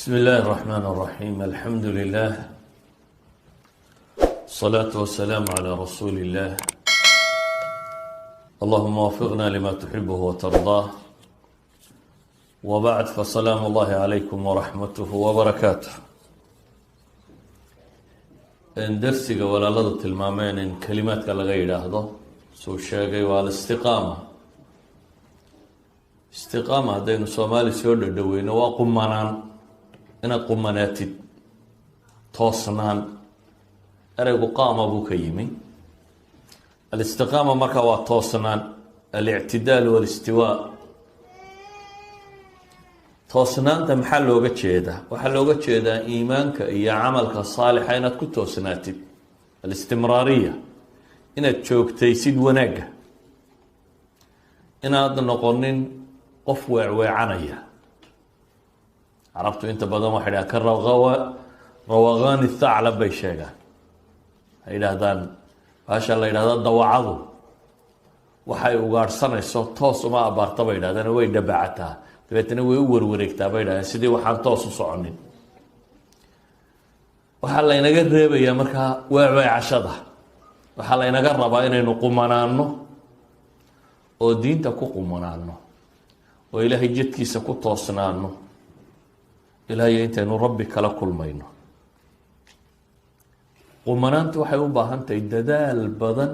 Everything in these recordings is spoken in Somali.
بسم الله الرحمن الرحيم الحمد لله الصلاة والسلام على رسول الله اللهم وفقنا لما تحبه وترضاه وبعد فسلام الله عليكم ورحمته وبركاته درسك ولا لضت المامين إن كلماتك لغير هذا سو شاقي والاستقامة استقامة دين الصومالي سيود الدوين وقمانان inaad qumanaatid toosnaan ereygu qaama buu ka yimi alistiqaama marka waa toosnaan alictidaal walistiwaa toosnaanta maxaa looga jeedaa waxaa looga jeedaa iimaanka iyo camalka saalixa inaad ku toosnaatid alistimraariya inaad joogtaysid wanaagga inaad noqonin qof weecweecanaya carabtu inta badan waxay dhahaan ka rawaqaani thaclab bay sheegaan waxay yidhaahdaan baasha la yidhahda dawacadu waxay ugaadhsanayso toos uma abaarta bay yidhahdaan way dhabacataa dabeetana way u warwareegtaa bay yidhahdeen sidii waxaan toos u soconin waxaa laynaga reebayaa markaa weecweecashada waxaa laynaga rabaa inaynu qumanaano oo diinta ku qumanaano oo ilaahay jidkiisa ku toosnaano ilaahay intaynu rabbi kala kulmayno qumanaantu waxay u baahan tahay dadaal badan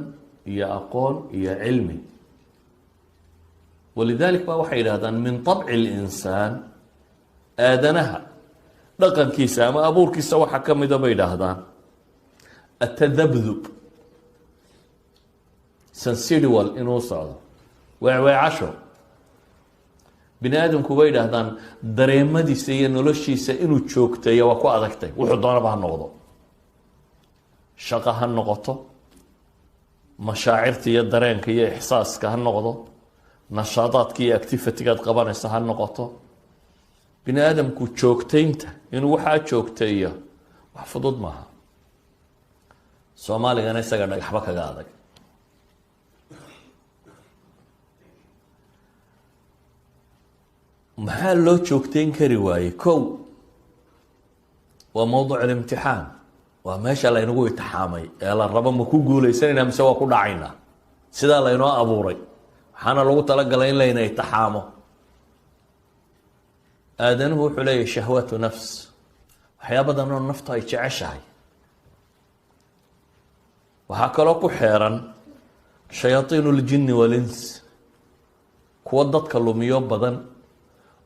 iyo aqoon iyo cilmi walidalik baa waxay yidhahdaan min طabci اlinsaan aadanaha dhaqankiisa ama abuurkiisa waxaa ka mida bay yidhaahdaan atadabdub sensidual inuu socdo weecweecasho bini aadamku bay yidhaahdaan dareemadiisa iyo noloshiisa inuu joogteeyo waa ku adagtay wuxuu doonaba ha noqdo shaqo ha noqoto mashaacirta iyo dareenka iyo ixsaaska ha noqdo nashaadaadka iyo activity-gaad qabanaysa ha noqoto bini aadamku joogtaynta inuu waxaa joogteeyo wax fudud maaha soomaaligana isaga dhagaxba kaga adag maxaa loo joogteyn kari waayey kow waa mowduc alimtixaan waa meesha laynagu itixaamay ee la rabo ma ku guuleysanayna mise waa ku dhacaynaa sidaa laynoo abuuray waxaana lagu talagalay in layna itixaamo aadanuhu wuxuu leeyahay shahwaatu nafs waxyaabadan oo naftu ay jeceshahay waxaa kaloo ku xeeran shayaaiin اljini walins kuwa dadka lumiyo badan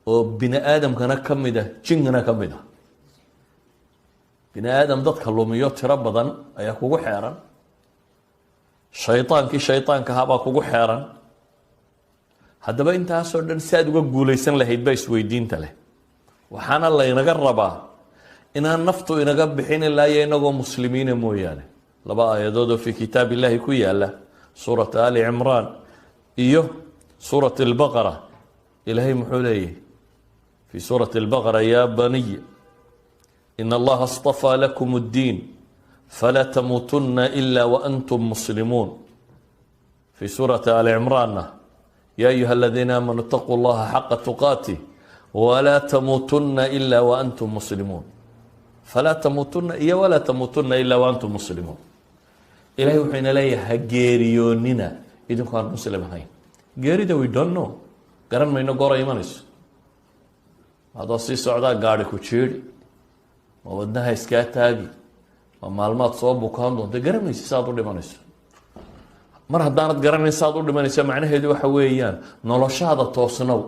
oo bini aadamkana ka mid ah jingana ka mid ah bini aadam dadka lumiyo tiro badan ayaa kugu xeeran shaydaankii shaydaanka ahaabaa kugu xeeran haddaba intaasoo dhan si aad uga guuleysan lahayd baa isweydiinta leh waxaana laynaga rabaa inaan naftu inaga bixin ilaayo inagoo muslimiina mooyaane laba aayadood oo fii kitaab illaahi ku yaala suurata ali cimraan iyo suurat albaqara ilaahay muxuu leeyahy في سورة البقرة يا بني إن الله اصطفى لكم الدين فلا تموتن إلا وأنتم مسلمون في سورة آل عمران يا أيها الذين آمنوا اتقوا الله حق تقاته ولا تموتن إلا وأنتم مسلمون فلا تموتن ولا تموتن إلا وأنتم مسلمون إلهي وحين لا يهجيريوننا إذن كان مسلم هاي جيري ده we don't know قرن ما إنه قرأ إيمانيس adoo sii socdaa gaari ku jiiri ma wadnaha iskaa taagi ma maalmaad soo bukaan doonta garanaysa saad u dhimanayso mar haddaanad garanayn saad u dhimanaysa macnaheedu waxa weeyaan noloshaada toosnow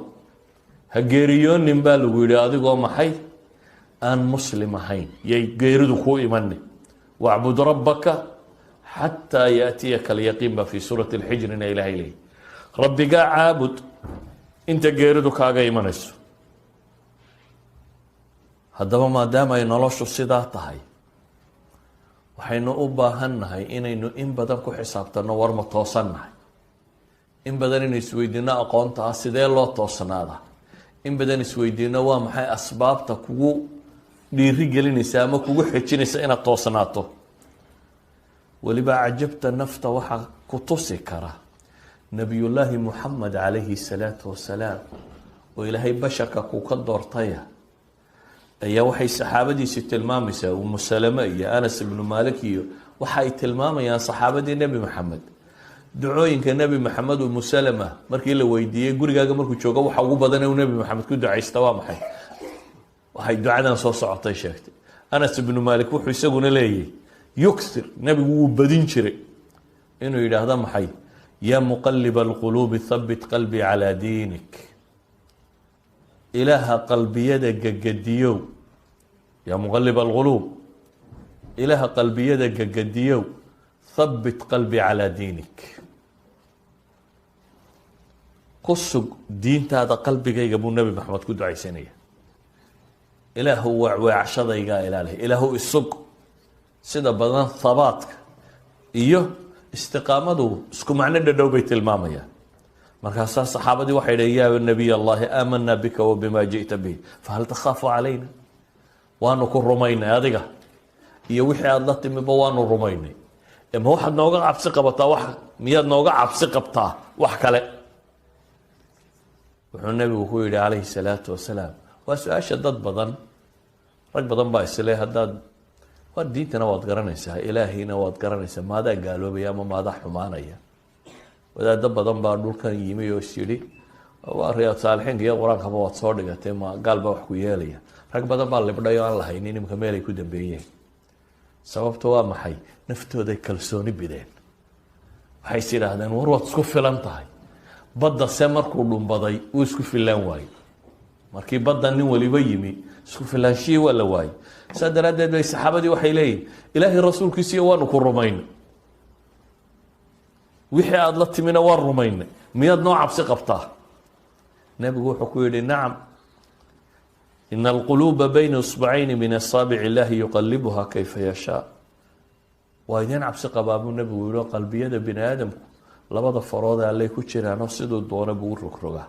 ha geeriyoonin baa lagu yidhi adigoo maxay aan muslim ahayn yay geeridu kuu imani wacbud rabbaka xataa yaatiyaka alyaqiin baa fii suurati alxijrina ilaahay leeyahy rabbigaa caabud inta geeridu kaaga imanayso haddaba maadaama ay noloshu sidaa tahay waxaynu u baahan nahay inaynu in badan ku xisaabtanno war ma toosan nahay in badan inaynu isweydiino aqoonta ah sidee loo toosnaada in badan isweydiino waa maxay asbaabta kugu dhiiri gelinaysa ama kugu xejinaysa inaad toosnaato weliba cajabta nafta waxaa ku tusi kara nabiyullaahi muxamed calayhi salaatu wasalaam oo ilaahay basharka ku ka doortaya ayaa waxay saxaabadiisi tilmaamaysaa umu salama iyo anas ibnu malik iyo waxa ay tilmaamayaan saxaabadii nebi maxamed ducooyinka nebi maxamed umu salama markii la weydiiyey gurigaaga markuu joogo waxa ugu badan uu nebi maxamed ku ducaysta waa maxay waxay ducadan soo socotay sheegtay anas ibnu malik wuxuu isaguna leeyahay yuksir nebigu wuu badin jiray inuu yidhaahdo maxay yaa muqalib alquluubi thabbit qalbii calaa diinik ilaaha qalbiyada gagadiyow yaa muqalib alquluub ilaaha qalbiyada gagadiyow thabbit qalbii calaa diinik ku sug diintaada qalbigayga buu nebi maxamed ku ducaysanaya ilaahu weecweecshadaygaa ilaaliya ilaahu isug sida badan habaadka iyo istiqaamadu isku macno dhadhow bay tilmaamayaan markaasaa saxaabadii waxay dhaheen yaa nabiy allahi aamanaa bika wa bimaa ji'ta bihi fahal takhaafu calayna waanu ku rumaynay adiga iyo wixii aada la timiba waanu rumaynay ma waxaad nooga cabsi qabataa wax miyaad nooga cabsi qabtaa wax kale wuxuu nebigu ku yidhi calayhi salaatu wasalaam waa su-aasha dad badan rag badan baa isle haddaad war diintana waad garanaysaa ilaahiyna waad garanaysaa maadaa gaaloobaya ama maadaa xumaanaya wadaado badan baa dhulkan yimi oo is yidhi waa riyaad saalixiinka iyo qur-aankaba waad soo dhigatay ma gaal baa wax ku yeelaya rag badan baa libdhay oo aan lahaynin nimka meelay ku dambeeyeen sababta waa maxay naftooday kalsooni bideen waxay is yidhaahdeen war waad isku filan tahay badda se markuu dhumbaday uu isku filaan waayo markii badda nin waliba yimi isku filaanshihii waa la waayey saa daraaddeed bay saxaabadii waxay leeyihin ilaahay rasuulkiisiiyo waanu ku rumaynay wixii aada la timina waan rumaynay miyaad noo cabsi qabtaa nebigu wuxuu ku yidhi nacam ina alquluuba bayna isbacayni min asaabic illaahi yuqalibuha kayfa yashaa waa idin cabsi qabaa buu nebigu yihi oo qalbiyada bini aadamku labada farood allay ku jiraanoo siduu doona buu u rogrogaa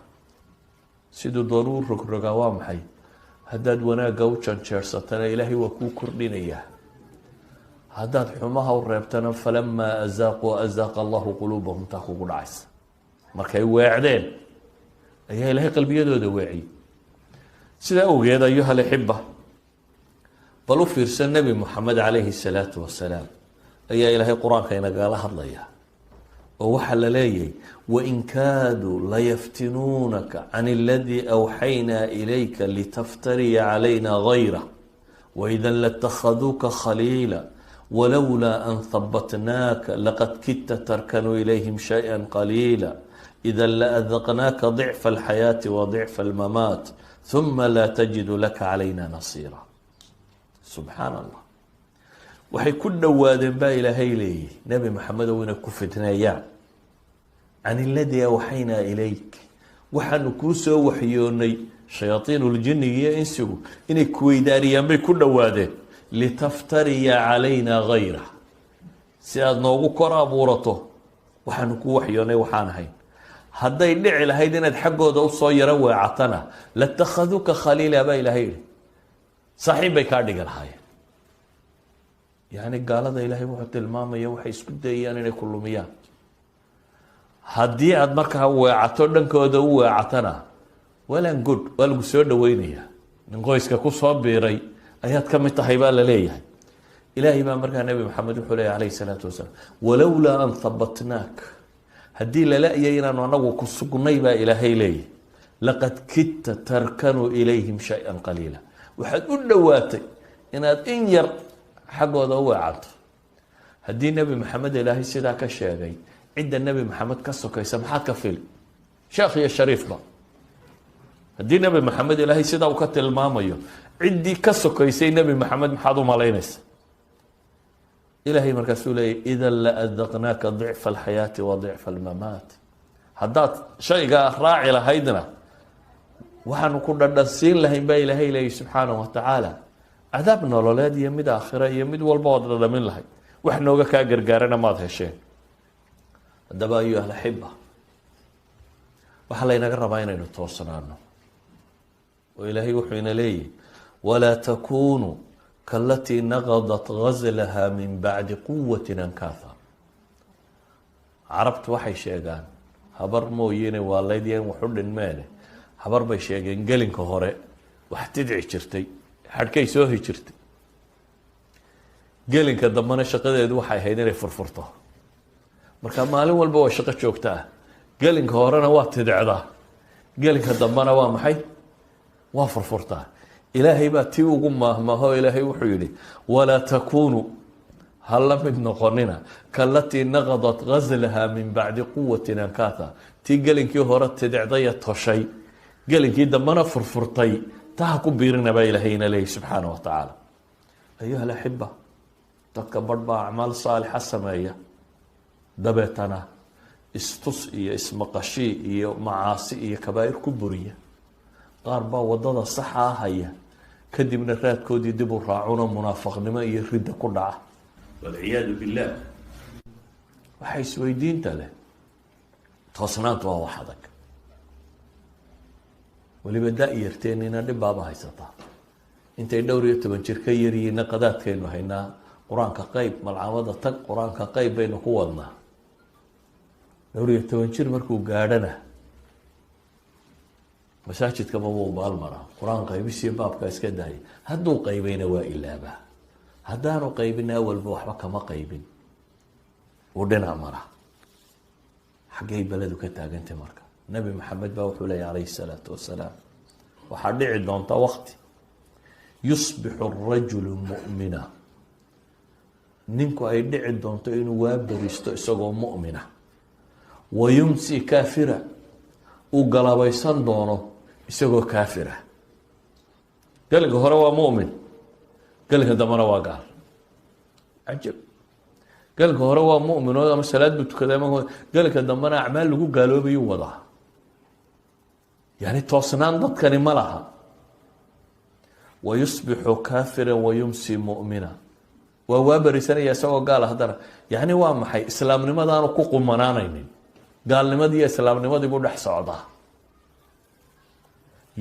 siduu doona u rogrogaa waa maxay haddaad wanaagga u janjeersatana ilaahay waa kuu kordhinayaa haddaad xumaha u reebtana falamaa azaaquu azaaqa allahu quluubahum taa kugu dhacaysa markay weecdeen ayaa ilaahay qalbiyadooda weeciyey sidaa awgeed ayuha alixiba bal u fiirsan nebi moxamed calayhi salaatu wasalaam ayaa ilaahay qur-aanka inagala hadlaya oo waxaa la leeyahay wain kaaduu layaftinuunaka can aladii awxaynaa ilayka litaftariya calayna gayra waida latakhaduuka khaliila walowlaa an habatnaaka laqad kidta tarkanuu ilayhim shaya qaliila ida laadaqnaaka dicfa alxayaati wa dicfa almamaat uma laa tajidu laka calayna nasiira subxaan allah waxay ku dhowaadeen baa ilaahay leeyihi nebi maxamedow inay ku fitneeyaan can iladii awxaynaa ilayk waxaanu kuu soo waxyoonay shayaaiinuljinniga iyo insigu inay kuweydaariyaan bay ku dhowaadeen litaftariya calayna gayra si aada noogu kor abuurato waxaanu kuu waxyoonay waxaan ahayn hadday dhici lahayd inaad xaggooda usoo yaro weecatana latakhaduuka khaliila baa ilaahay yihi saaxiib bay kaa dhigi lahaayeen yacni gaalada ilaahay wuxuu tilmaamaya waxay isku dayayaan inay ku lumiyaan haddii aada markaa weecato dhankooda u weecatana walan good waa lagu soo dhaweynayaa nin qoyska ku soo biiray ayaad ka mid tahay baa la leeyahay ilaahay baa markaa nebi maxamed wuxuu leeyahy calayhi salaatu wasalaam walowlaa an habatnaak haddii lala-yay inaanu anagu ku sugnay baa ilaahay leeyahy laqad kidta tarkanuu ilayhim shay-an qaliila waxaad u dhowaatay inaad in yar xaggooda u weecato haddii nebi maxamed ilaahay sidaa ka sheegay cidda nebi maxamed ka sokaysa maxaad ka fili sheekh iyo shariifba haddii nebi maxamed ilaahay sidaa uu ka tilmaamayo ciddii ka sokaysay nebi maxamed maxaad u malaynaysa ilaahay markaasuu leeyahy idan la adaqnaaka dicfa alxayaati wa dicfa almamaat haddaad shaygaa raaci lahaydna waxaanu ku dhadhansiin lahayn baa ilaahay leeyahy subxaanahu watacaala cadaab nololeed iyo mid aakhira iyo mid walba ood dhadhamin lahayd wax nooga kaa gargaarana maad hesheen haddaba ayuha alaxiba waxaa laynaga rabaa inaynu toosnaano oo ilaahay wuxuu ina leeyahy walaa takunuu kaalatii naqadat gazlaha min bacdi quwatin ankaatha carabtu waxay sheegaan habar mooyene waalayd yan waxu dhinmeene habar bay sheegeen gelinka hore wax tidci jirtay xadhkay soo hijirtay gelinka dambena shaqadeedu waxay ahayd inay furfurto marka maalin walba waa shaqo joogta ah gelinka horena waa tidicdaa gelinka dambena waa maxay waa furfurtaa ilaahay baa tii ugu maahmaaho ilaahay wuxuu yidhi walaa takuunuu ha la mid noqonina kalatii naqadat gazlaha min bacdi quwatin ankaatha tii gelinkii hore tidicdaya toshay gelinkii dambena furfurtay taa ha ku biirina baa ilaahayna leeyahy subxaana wa tacaala ayuha alaxiba dadka badh baa acmaal saalixa sameeya dabeetana istus iyo ismaqashii iyo macaasi iyo kabaa'ir ku buriya qaar baa wadada saxa haya kadibna raadkoodii dib u raacuno munaafaqnimo iyo ridda ku dhaca walciyaadu billaah waxay isweydiinta leh toosnaantu waa wax adag weliba da-yarteenina dhib baaba haysataa intay dhowr iyo 10 jir ka yaryihiinna qadaadkaynu haynaa qur-aanka qeyb malcamada tag qur-aanka qeyb baynu ku wadnaa dhowr iyo 10 jir markuu gaadhana masaajidkaba wuu baalmaraa qur-aan qaybisiyo baabka iska dahay hadduu qaybayna waa ilaabaa haddaanu qaybin awalba waxba kama qaybin uu dhinac mara xaggay beledu ka taagantay marka nabi maxamed baa wuxuu leeyahy calayhi salaatu wasalaam waxaa dhici doonta waqti yusbixu arajulu mu'mina ninku ay dhici doonto inuu waa beristo isagoo mu'mina wayumsi kaafira uu galabaysan doono isagoo kaafira galinka hore waa mu'min galinka dambena waa gaal cajab galinka hore waa mu'min oo ama salaad buu tukaday ama galinka dambena acmaal lagu gaaloobayu wadaa yani toosnaan dadkani ma laha wayusbixu kaafira wayumsi mu'mina waa berisanaya isagoo gaala haddana yani waa maxay islaamnimadaanu ku qumanaanaynin gaalnimadii iyo islaamnimadii buu dhex socdaa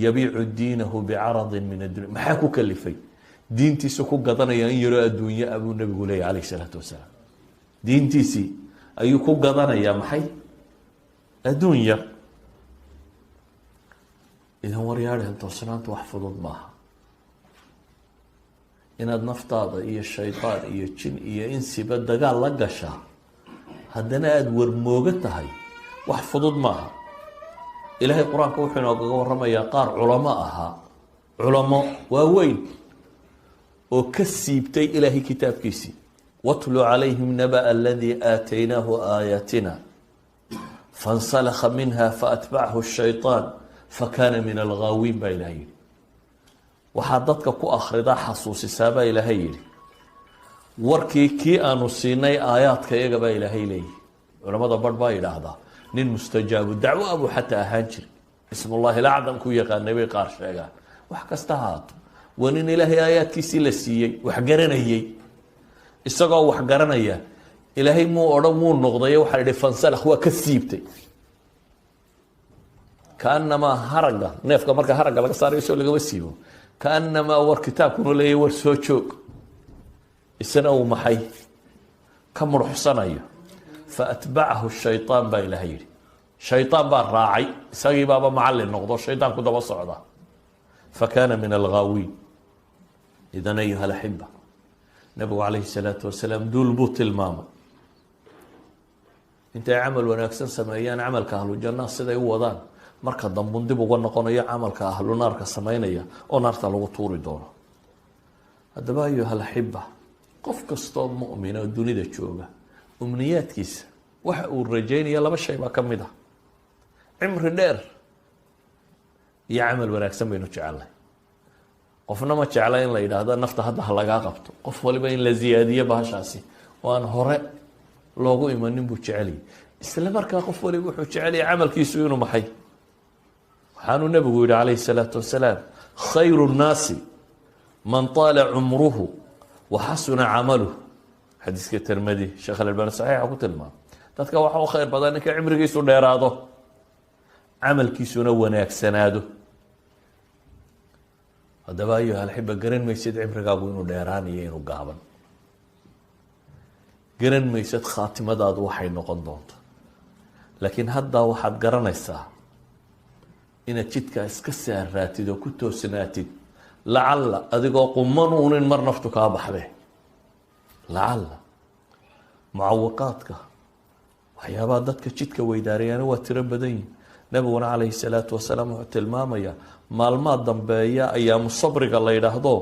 yabiicu diinahu bicaradin min addunya maxaa ku kalifay diintiisa ku gadanaya in yaroo adduunye abuu nabigu leeyahy calayhi salaatu wasalaam diintiisii ayuu ku gadanayaa maxay adduun yar idan waryaadheen toosnaantu wax fudud maaha inaad naftaada iyo shaydaan iyo jin iyo insiba dagaal la gashaa haddana aada warmooga tahay wax fudud maaha ilaahay qur-aanka wuxuu inoogaga waramayaa qaar culamo ahaa culamo waaweyn oo ka siibtay ilaahay kitaabkiisii watlu calayhim naba aladii aataynaahu aayaatina fansalakha minha faatbachu shayطaan fakana min alghaawiin baa ilahay yihi waxaa dadka ku akhridaa xasuusisaa baa ilaahay yihi warkii kii aanu siinay aayaadka iyaga baa ilaahay leeyihi culamada barh baa yidhaahdaa nin mustajaabu dacwo abuu xataa ahaan jiri ismullahi lacdam ku yaqaanay bay qaar sheegaan wax kasta haato waa nin ilaahay aayaadkiisii la siiyey wax garanayey isagoo wax garanaya ilaahay muu odhan wuu noqday waxaa yihi fansalakh waa ka siibtay kaanamaa haragga neefka marka haragga laga saarayo soo lagama siibo kaanamaa war kitaabkunu leeyahy war soo joog isna uu maxay ka muruxsanayo faatbacahu shayطaan baa ilahay yihi shayطaan baa raacay isagii baaba macallin noqdo shayطaanku daba socda fakana min alghaawiin idan ayuha alaxiba nabigu calayhi salaatu wasalaam duul buu tilmaamay intay camal wanaagsan sameeyaan camalka ahlu jannaha siday u wadaan marka dambun dib uga noqonayo camalka ahlu naarka sameynaya oo naarta lagu tuuri doono haddaba ayuha alaxiba qof kastoo mu'mina oo dunida jooga umniyaadkiisa waxa uu rajaynaya laba shay baa ka mid ah cimri dheer iyo camal wanaagsan baynu jecelnay qofna ma jecla in la yidhaahdo nafta hadda ha lagaa qabto qof waliba in la ziyaadiyo bahashaasi oo aan hore loogu imanin buu jeceliyay isla markaa qof waliba wuxuu jecelaya camalkiisu inuu maxay waxaanuu nabigu yihi calayhi salaatu wasalaam khayru nnaasi man taala cumruhu wa xasuna camaluh xadiiska tirmidi sheekh alalbani saxiixa ku tilmaamay dadka waxa u khayr badan ninka cimrigiisu dheeraado camalkiisuna wanaagsanaado haddaba ayuha alxiba garan maysid cimrigaagu inuu dheeraanayo inuu gaaban garan maysad khaatimadaadu waxay noqon doonto laakiin haddaa waxaad garanaysaa inaad jidkaa iska saaraatid oo ku toosnaatid lacalla adigoo qumanuunin mar naftu kaa baxde lacalla mucawiqaadka waxyaabaha dadka jidka weydaarayaana waa tiro badan yihin nabiguna calayhi salaatu wasalaam wuxuu tilmaamayaa maalmaha dambeeya ayaamu sabriga la yidhaahdo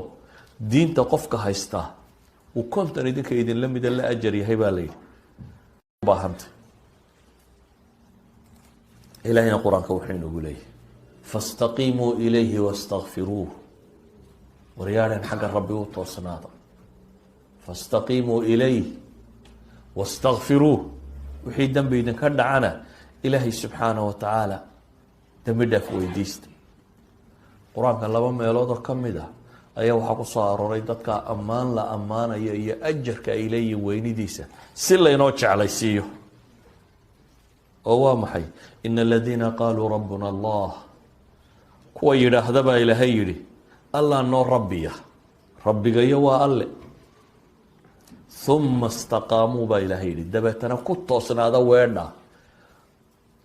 diinta qofka haystaa uu konton idinka idinla mida la ajar yahay baa la yidhi baahanta ilahina qur-aanka wuxuu inoogu leeyahay faاstaqiimuu ilayhi wastakfiruuh waryaadhan xagga rabbi u toosnaada faاstaqiimuu ilayh wastakfiruuh wixii dembi idinka dhacana ilaahay subxaanaه wa tacaala dembi dhaaf weydiista qur-aanka laba meeloodoo ka mid ah ayaa waxaa ku soo arooray dadka ammaan la ammaanayo iyo ajarka ay leeyihin weynidiisa si laynoo jeclaysiiyo oo waa maxay ina aladiina qaaluu rabbuna allah kuwa yidhaahda baa ilaahay yidhi allah noo rabbiya rabbigayo waa alle uma istaqaamuu baa ilaahay yidhi dabeetana ku toosnaada weedha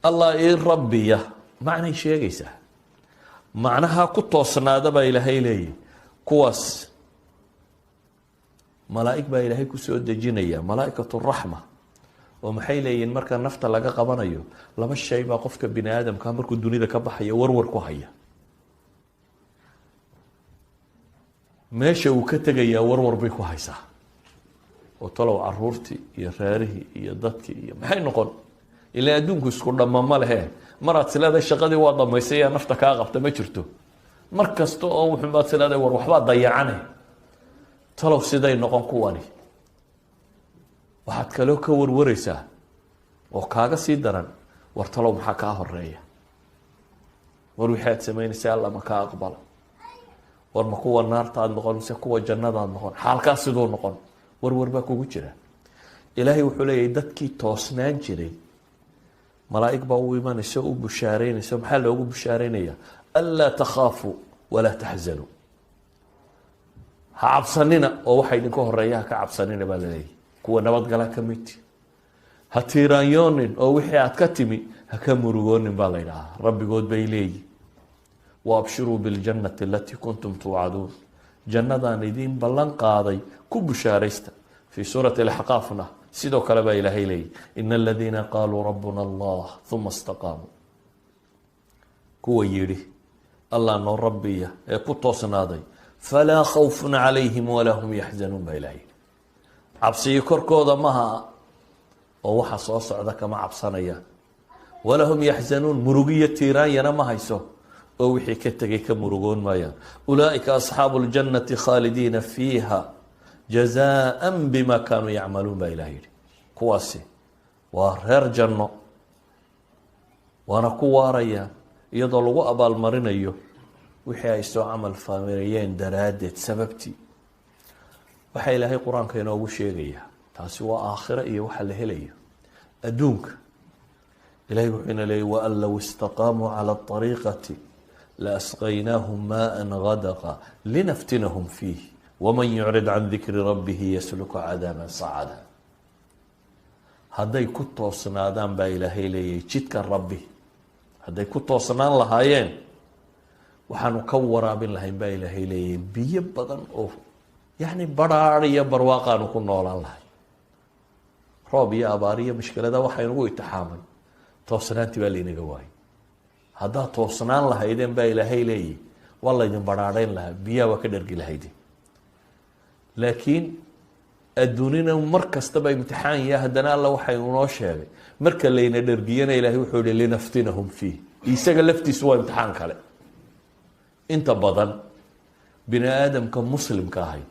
allah ii rabbiya macnay sheegaysaa macnaha ku toosnaada baa ilaahay leeyihi kuwaas malaa'ig baa ilaahay kusoo dejinaya malaa'ikatu raxma oo maxay leeyihiin marka nafta laga qabanayo laba shay baa qofka bini aadamka markuu dunida ka baxayo warwar ku haya meesha uu ka tegayaa warwar bay ku haysaa oo talow caruurtii iyo reerihii iyo dadkii iyo maxay noqon ilaa adduunku isku dhamma ma lehe maraad sileeday shaqadii waa dhamaysay yaa nafta kaa qabta ma jirto mar kasta oo wuxuubaad sileeday war waxbaa dayacane talow siday noqon kuwani waxaad kaloo ka warwaraysaa oo kaaga sii daran war talow maxaa kaa horeeya war wixii aad samaynaysa alla ma kaa aqbala war ma kuwa naartaad noqon mise kuwa jannadaad noqon xaalkaa siduu noqon warwar baa kugu jira ilaahay wuxuu leeyahay dadkii toosnaan jiray malaa'ig baa u imanaysa u bushaareynaysa maxaa loogu bushaareynaya anlaa takhaafuu walaa taxzanuu ha cabsanina oo waxa idinka horeeya ha ka cabsanina baa laleeyahy kuwa nabadgala ka midti ha tiiraanyoonin oo wixii aad ka timi ha ka murugoonin baa la ydhahaa rabbigood bay leeyihi waabshiruu biاljannati alatii kuntum tuucaduun jannadaan idiin ballan qaaday ku bushaaraysta fii suurati alaxqaafna sidoo kale baa ilaahay leeyihi ina aladiina qaaluu rabbuna allah uma istaqaamuu kuwa yidhi allah noo rabbiya ee ku toosnaaday falaa khawfun calayhim walaa hum yaxzanuun baa ilahay yidhi cabsiyo korkooda maha oo waxa soo socda kama cabsanayaan walaa hum yaxzanuun murugiyo tiiraanyana ma hayso oo wixii ka tegay ka murugoon maayaan ulaaئika asxaabu اljannati khaalidiina fiiha jazaan bima kaanuu yacmaluun baa ilaah yihi kuwaasi waa reer janno waana ku waarayaan iyadoo lagu abaalmarinayo wixii ay soo camal faamirayeen daraaddeed sababtii waxaa ilaahay qur-aanka inoogu sheegayaa taasi waa aakhiro iyo waxa la helayo adduunka ilahay wuxuu ina leeyay waan low istaqaamuu calى اطariiqati laasqaynaahum maءa gadqa linaftinahum fiih waman yucrid can dikri rabbihi yasluka cadaaban sacada hadday ku toosnaadaan baa ilaahay leeyahay jidka rabbi hadday ku toosnaan lahaayeen waxaanu ka waraabin lahayn baa ilaahay leeyahay biyo badan oo yacni badhaadh iyo barwaaqaanu ku noolaan lahay roob iyo abaar iyo mushkilada waxaynugu itixaamay toosnaantii baa laynaga waayay haddaad toosnaan lahaydeen baa ilaahay leeyahy waa laydin badhaadhayn lahaa biyaha waa ka dhargi lahayde laakiin adduunina mar kastaba imtixaan ya haddana alla waxay unoo sheegay marka layna dhargiyana ilaahay wuxuu ihi linaftinahum fiih isaga laftiisu waa imtixaan kale inta badan bini aadamka muslimka ahay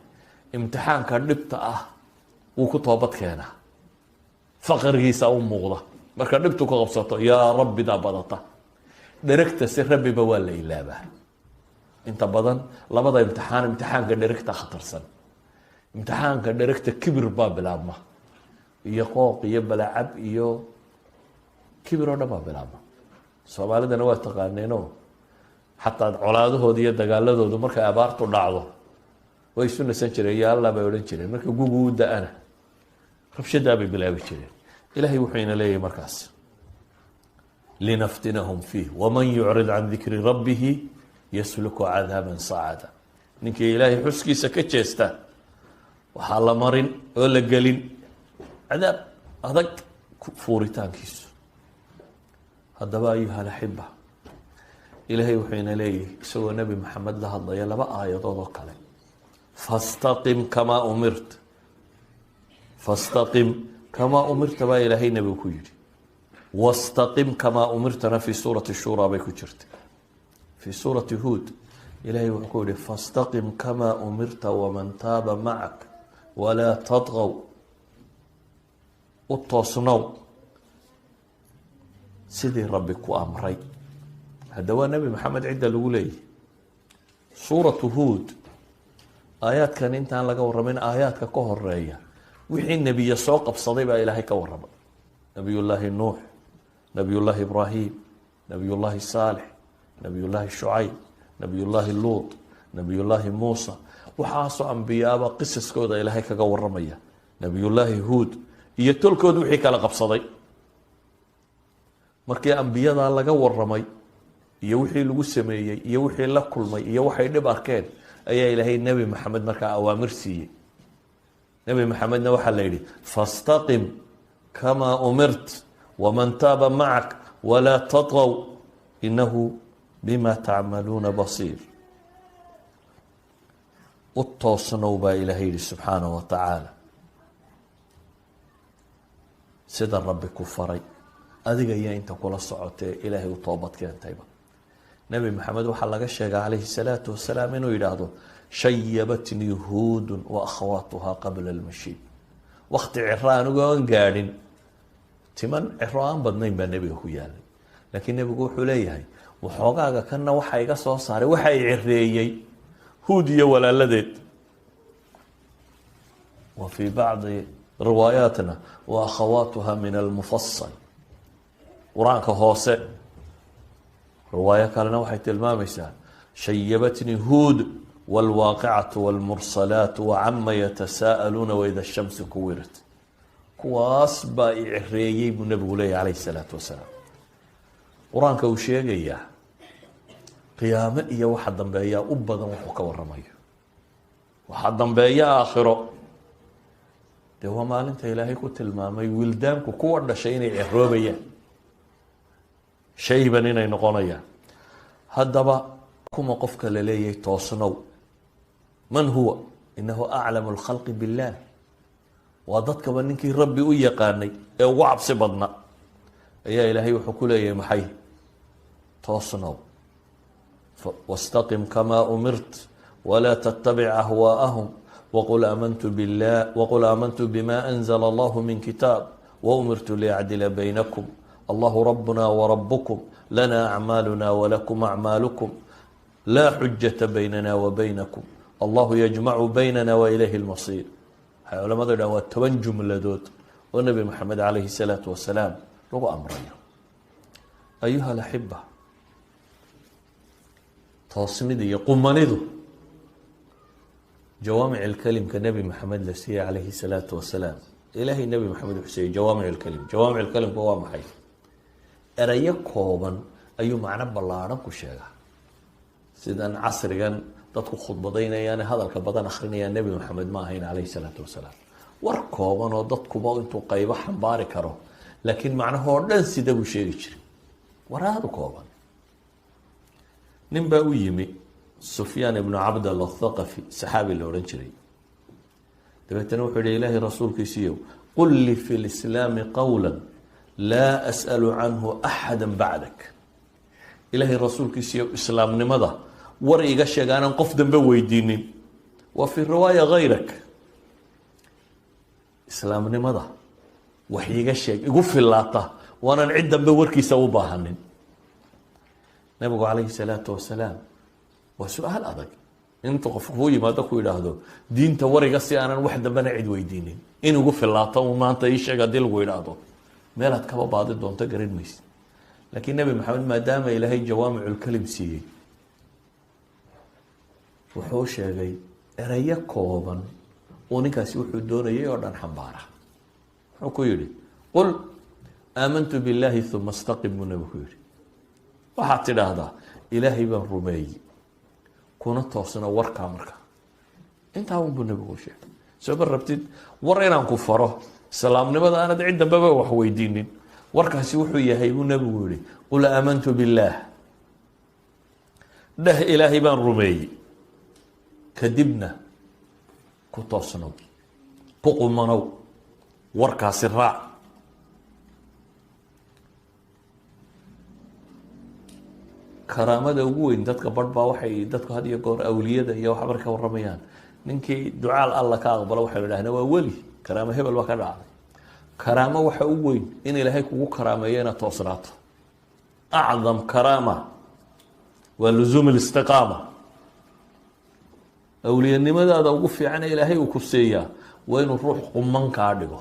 imtixaanka dhibta ah wuu ku toobad keenaa faqrigiisa u muuqda marka dhibtu ka qabsato yaa rabbidaa badata dheragta si rabbiba waa la ilaabaa inta badan labada imtixaan imtixaanka dheragta khatarsan imtixaanka dheragta kibir baa bilaabma iyo qooq iyo balacab iyo kibir oo dhan baa bilaabma soomaalidana waa taqaaneeno xataa colaadahooda iyo dagaaladoodu markay abaartu dhacdo way isu nasan jireen ya allah bay odhan jireen marka gugu u da-ana rabshadaa bay bilaabi jireen ilaahay wuxuu ina leeyahay markaas linaftinahum fiih waman yucrid can dikri rabbihi yasluku cadaaban sacada ninkii ilaahay xuskiisa ka jeesta waxaa la marin oo la gelin cadaab adag fuuritaankiisu. haddaba ayuha alaxiba, ilaahay wuxuu ina leeyahay isagoo nebi maxamed la hadlaya laba aayadood oo kale, fastaqim kamaa umirta, fastaqim kamaa umirta baa ilaahay nebigu ku yidhi, wastaqim kamaa umirtana fii suurati shuuraa bay ku jirtay. fii suurati huud ilaahay wuxuu ku yihi fastaqim kamaa umirta waman taaba macak walaa tadqow, u toosnow sidii rabbi ku amray. hadda waa nebi maxamed cidda lagu leeyahy. suuratu huud aayaadkan intaan laga warramin aayaadka ka horeeya wixii nebiya soo qabsaday baa ilaahay ka warramay. nabiyullaahi nuux, nabiyullaahi ibraahim, nabiyullaahi saalix, nabiyullaahi shucayb, nabiyullaahi luut, nabiyullaahi muusa, waxaasoo ambiyaaba qisaskooda ilaahay kaga warramaya. nabiyullaahi huud iyo tolkood wixii kala qabsaday. markii ambiyadaa laga warramay iyo wixii lagu sameeyey iyo wixii la kulmay iyo waxay dhib arkeen ayaa ilaahay nebi maxamed markaa awaamir siiyey. nebi maxamedna waxaa la yidhi fastaqim kamaa umirt waman taaba macak walaa tadqow inahu bima tacmaluuna basiir. u toosnow baa ilaahay yidhi subxaanahu wa tacaala sida rabbi ku faray, adiga iyo inta kula socotee ilaahay u toobad keentayba. nebi maxamed waxaa laga sheegay calayhi salaatu wasalaam inuu yidhaahdo shayabatnii huudun wa akhawaatuhaa qabla almashiib. wakti ciro anigu aan gaadhin, timan ciro aan badnayn baa nebiga ku yaalay, laakiin nebigu wuxuu leeyahay waxoogaaga kanna waxa iga soo saaray waxa i cireeyey huud iyo walaaladeed. wa fii bacdi riwaayaatna wa akhawaatuha min almufasal, qur-aanka hoose riwaayo kalena waxay tilmaamaysaa shayabatnii huud wاlwaaqicatu wاlmursalaat wacama yatasaa'aluuna waida shamsi kuwirat. kuwaas baa i cireeyey buu nebigu leeyahy calayhi salaatu wasalaam. qur-aanka uu sheegayaa qiyaame iyo waxa dambeeyaa u badan wuxuu ka waramayo. waxa dambeeya aakhiro dee waa maalinta ilaahay ku tilmaamay wildaanku kuwa dhashay inay ciroobayaan, shayban inay noqonayaan. haddaba kuma qofka la leeyahay toosnow, man huwa? inahu aclamu lkhalqi biاllah, waa dadkaba ninkii rabbi u yaqaanay ee ugu cabsi badna ayaa ilaahay wuxuu ku leeyahay maxay? toosnow. wastaqim kamaa umirt walaa tattabic ahwaa'ahum waqul aamantu bima anzla allahu min kitaab waumirtu liyacdila baynakum allahu rabbuna warabukum lana acmaaluna walakum acmaalukum laa xujata baynana wa baynakum allahu yajmacu baynana wa ilayhi lmasiir. waxay culamadu dhahan waa 10 jumladood oo nebi maxamed calayhi salaatu wasalaam lagu amrayo. ayuha alaxiba, toosnida iyo qumanidu jawaamic alkalimka nebi maxamed la siiyey calayhi salaatu wasalaam. ilaahay nebi maxamed wuxuu siiyey jawaamic alkalim. jawaamic alkalimka waa maxay? erayo kooban ayuu macno ballaadhan ku sheegaa. sidan casrigan dadku khudbadaynayaan hadalka badan akrinayaan nebi maxamed ma ahayn calayhi salaatu wasalaam. war kooban oo dadkuba intuu qaybo xambaari karo laakiin macnahoo dhan sida buu sheegi jiray. waraadu kooban. nin baa u yimi sufyaan ibnu cabdalla athaqafi, saxaabi la odhan jiray. dabeetana wuxuu yihi ilaahay rasuulkiisiiyow qul lii fi lislaami qawla laa as'alu canhu axada bacdak. ilaahay rasuulkiisiiyow islaamnimada war iga sheeg aanan qof dambe weydiinin. wa fii riwaaya hayrak, islaamnimada wax iga sheeg igu filaata waanan cid dambe warkiisa u baahanin. nabigu calayhi salaatu wasalaam waa su-aal adag. inta qof kuu yimaado ku yidhaahdo diinta wariga si aanan wax dambena cid weydiinin, in igu filaato un maanta ii sheeg haddii lagu yidhaahdo meelaad kaba baadi doonto garan mayse. laakiin nebi maxamed maadaama ilaahay jawaamiculkalim siiyey, wuxuu sheegay erayo kooban oo ninkaasi wuxuu doonayay oo dhan xambaara. wuxuu ku yidhi qul aamantu biاllahi uma istaqim buu nebigu ku yidhi. waxaad tidhaahdaa ilaahay baan rumeeyey kuna toosna warkaa marka intaa unbuu nebigu u sheegay. soo ma rabtid war inaan ku faro islaamnimada aanad cid dambeba wax weydiinin, warkaasi wuxuu yahay buu nebigu yihi qul aamantu billaah, dheh ilaahay baan rumeeyey, kadibna ku toosnow, ku qumanow, warkaasi raac. karaamada ugu weyn dadka barh baa waxay dadku had iyo goor awliyada iyo waxa marka waramayaan, ninkii ducaal alla ka aqbalo waxay yidhahdeen waa weli, karaamo hebel baa ka dhacday. karaamo waxa u weyn in ilaahay kugu karaameeyo inaad toosnaato. acdam karaama waa luzuum alistiqaama. awliyanimadaada ugu fiican ee ilaahay uu ku siiyaa waa inuu ruux quman kaa dhigo,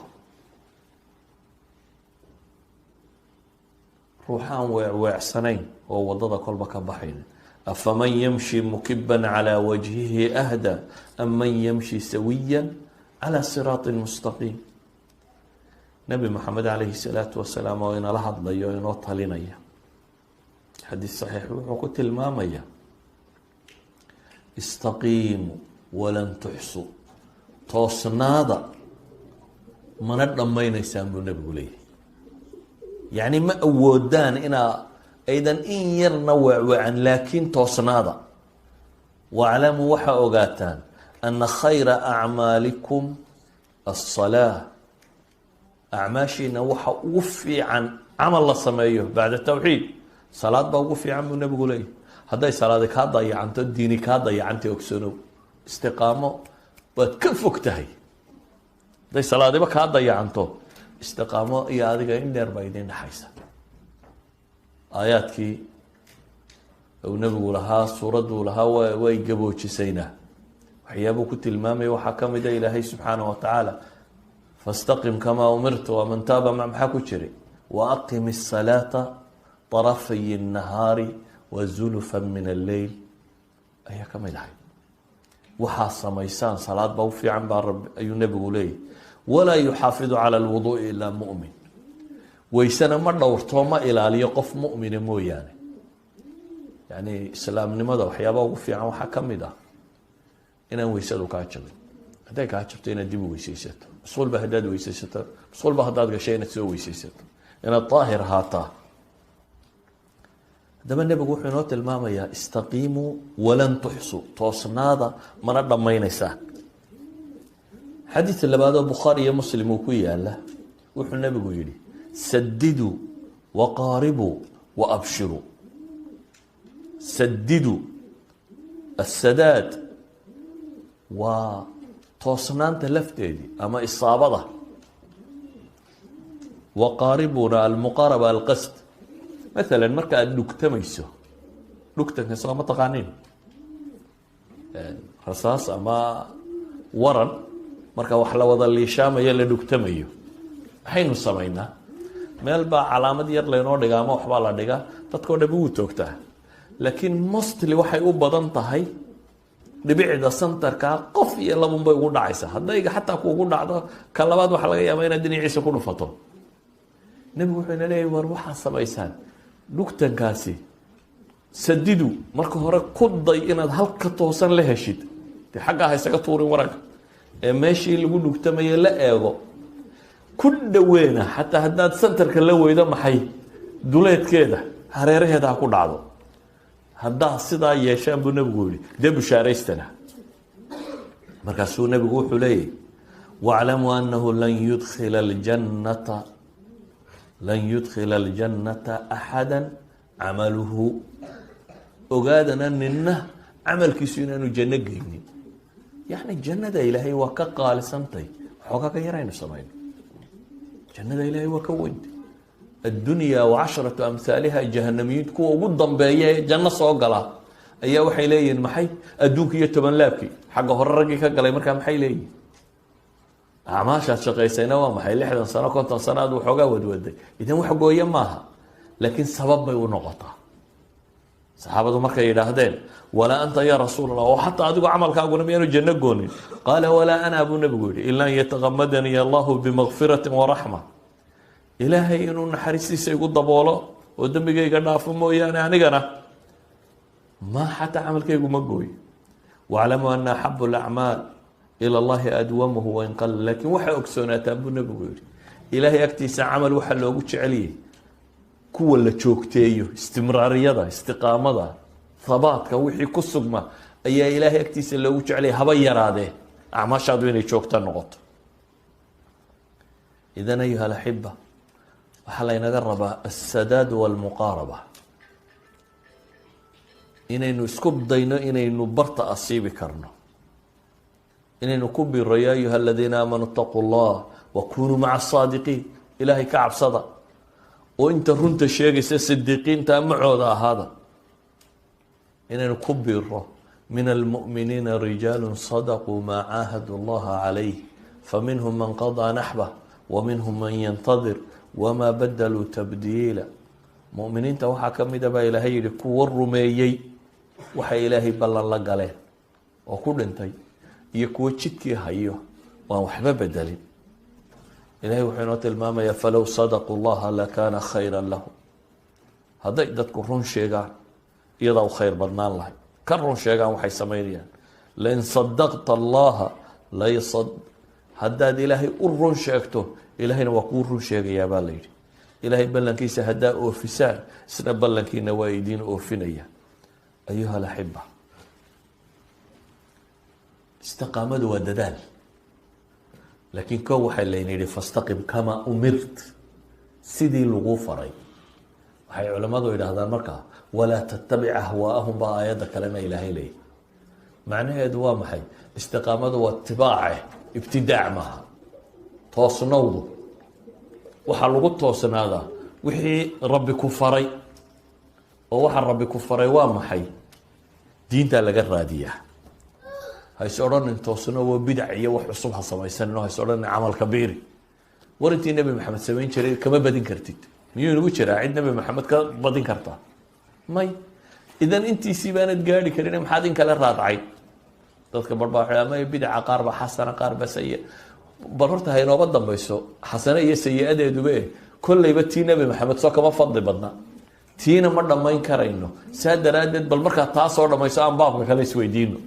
ruuxaan weecweecsanayn oo wadada kolba ka baxayn. afaman yamshi mukiban calى wajhihi ahda am man yamshi sawiya calى siraaطi mustaqiim. nabi maxamed calayhi salaatu wasalaam oo inala hadlayo inoo talinaya, xadiis saxiix wuxuu ku tilmaamaya istaqiimu walan tuxsu, toosnaada mana dhammaynaysaan buu nebigu leeyahy. yacni ma awoodaan inaa aydan in yarna weecweecan, laakiin toosnaada. waaclamuu waxaa ogaataan ana khayra acmaalikum aلsalaa, acmaashiina waxa ugu fiican camal la sameeyo bacda tawxiid, salaad baa ugu fiican buu nebigu leeyahy. hadday salaadi kaa dayacanto, diini kaa dayacantay ogsanow, istiqaamo waad ka fog tahay. hadday salaadiba kaa dayacanto, istiqaamo iyo adiga in dheer baa idin dhexaysa. aayaadkii uu nebigu lahaa, suuradduu lahaa way gaboojisaynaa. waxyaabuu ku tilmaamaya waxaa ka mida ilaahay subxaanaه watacaala fastaqim kamaa umirta waman taaba maxaa ku jiray waaqim الsalaaةa طarafay الnahaari wazulfa min alleyl ayaa ka mid ahay. waxaa samaysaan salaad baa u fiican baa rabbi ayuu nebigu leeyahy. walaa yuxaafidu calى اlwuduءi ilaa muؤmin, weysana ma dhowrtoo ma ilaaliyo qof mu'mina mooyaane. yani islaamnimada waxyaabaa ugu fiican waxaa ka mid ah inaan weysadu kaa jabin. hadday kaa jabto inaad dib u weysaysato, masquulba haddaad weysaysato, masquulba haddaad gashay inaad soo weysaysato, inaad daahir ahaataa. haddaba nebigu wuxuu inoo tilmaamayaa istaqiimuu walan tuxsu, toosnaada mana dhammaynaysaan. xadiid labaadoo bukhaari iyo muslim uu ku yaala wuxuu nebigu yihi sadiduu waqaaribuu waabshiruu. sadiduu, asadaad waa toosnaanta lafteedii ama isaabada. waqaaribuna almuqaaraba alqasd. maalan marka aada dhugtamayso, dhugtanka soo ma taqaaniin, rasaas ama waran marka wax la wada liishaamayo la dhugtamayo, maxaynu samaynaa? meel baa calaamad yar laynoo dhigaa ama waxbaa la dhigaa, dadkao dham wuu toogtaa. laakiin mostly waxay u badan tahay dhibicda santarkaa qof iyo labunbay ugu dhacaysaa. haddayga xataa kuugu dhacdo ka labaad waxaa laga yaabaa inaad dhinaciisa ku dhufato. nebigu wuxuu ina leeyahy war waxaa samaysaan dhugtankaasi, sadidu marka hore ku day inaad halka toosan la heshid, dee xaggaa ha isaga tuurin waranka, ee meeshii lagu dhugtamaye la eego, ku dhaweena xataa haddaad santarka la weydo maxay duleedkeeda hareeraheeda ha ku dhacdo. haddaa sidaa yeeshaan buu nebigu yihi dee bushaaraystana. markaasuu nebigu wuxuu leeyahy waclamuu anahu lan yudkhila aljannata axada camaluhu. ogaadana nina camalkiisu inaanu janno geynin. yacni jannada ilaahay waa ka qaalisantay waxoogaa ka yaraynu samayno. jannada ilaahay waa ka weyntay. addunya wacasharatu amhaaliha, jahanamiyiin kuwa ugu dambeeya ee janno soo gala ayaa waxay leeyihiin maxay adduunka iyo 10 laabkii xagga hore raggii ka galay. markaa maxay leeyihin? acmaashaad shaqaysayna waa maxay 60 sano 50 sano aad waxoogaa wadwaday, idan wax gooye maaha, laakiin sabab bay u noqotaa. saxaabadu markay yidhaahdeen walaa anta ya rasuul allah, oo xataa adigu camalkaaguna miyaanu janno goonin? qaala walaa ana buu nebigu yihi ila an yatagamadanii allahu bimakfirati waraxma. ilaahay inuu naxariistiisa igu daboolo oo dembigayga dhaafo mooyaane anigana ma xataa camalkaygu ma gooyo. waclamuu ana axabu alacmaal ila allahi adwamuhu wain qala. laakiin waxay ogsoonataan buu nebigu yihi ilaahay agtiisa camal waxaa loogu jeceliyay kuwa la joogteeyo, istimraariyada, istiqaamada, habaadka, wixii ku sugma ayaa ilaahay agtiisa loogu jeceliyay, haba yaraadee acmaashaadu inay joogta noqoto. idan ayuha alaxiba, waxaa laynaga rabaa alsadaad walmuqaaraba, inaynu isku dayno inaynu barta asiibi karno, inaynu ku biro ya ayuha aladiina aamanuu itaquu llah wakunuu maca asaadiqiin, ilaahay ka cabsada oo inta runta sheegaysa sidiiqiinta macooda ahaada. inaynu ku biro min almu'miniina rijaalu sadaquu maa caahadu llaha calayh faminhum man qadaa naxbah waminhum man yantadir wamaa badaluu tabdiila. mu'miniinta waxaa ka mida baa ilaahay yihi kuwa rumeeyey waxay ilaahay ballan la galeen oo ku dhintay, iyo kuwo jidkii hayo waan waxba bedelin. ilahay wuxuu inoo tilmaamayaa falow sadaquu llaha lakaana khayra lahum. hadday dadku run sheegaan iyadaa u khayr badnaan lahay. ka run sheegaan waxay samaynayaan lain sadaqta allaha haddaad ilaahay u run sheegto ilaahayna waa kuu run sheegayaa baa la yidhi. ilaahay ballankiisa haddaa oofisaan isna ballankiina waa idiin oofinaya. ayuha alaxiba, istiqaamadu waa dadaal, laakiin ko waxay layna yihi fastaqim kamaa umirt, sidii lagu faray. waxay culamadu yidhaahdaan markaa walaa tattabic ahwaa'ahum baa aayadda kalena ilaahay leeyahy. macnaheedu waa maxay? istiqaamadu waa itibaace, ibtidaac maaha. toosnowdu waxaa lagu toosnaadaa wixii rabbi ku faray, oo waxa rabbi ku faray waa maxay? diintaa laga raadiyaa. hays odhanin toosno waa bidac iyo wax cusub ha samaysanino, hays odhanin camalka biiri. war intii nebi maxamed samayn jiray kama badin kartid. miyuu inagu jiraa cid nebi maxamed ka badin kartaa? may. idan intiisii baanad gaari karin, maxaad in kale raadcay? dadka barbaa ama bidaca qaar ba xasana, qaar ba sayi. bal horta ha inooba dambayso xasane iyo sayi-adeedube kolleyba tii nebi maxamed soo kama fadli badna, tiina ma dhammayn karayno. saa daraaddeed bal markaa taa soo dhammayso aan baabka kale isweydiino.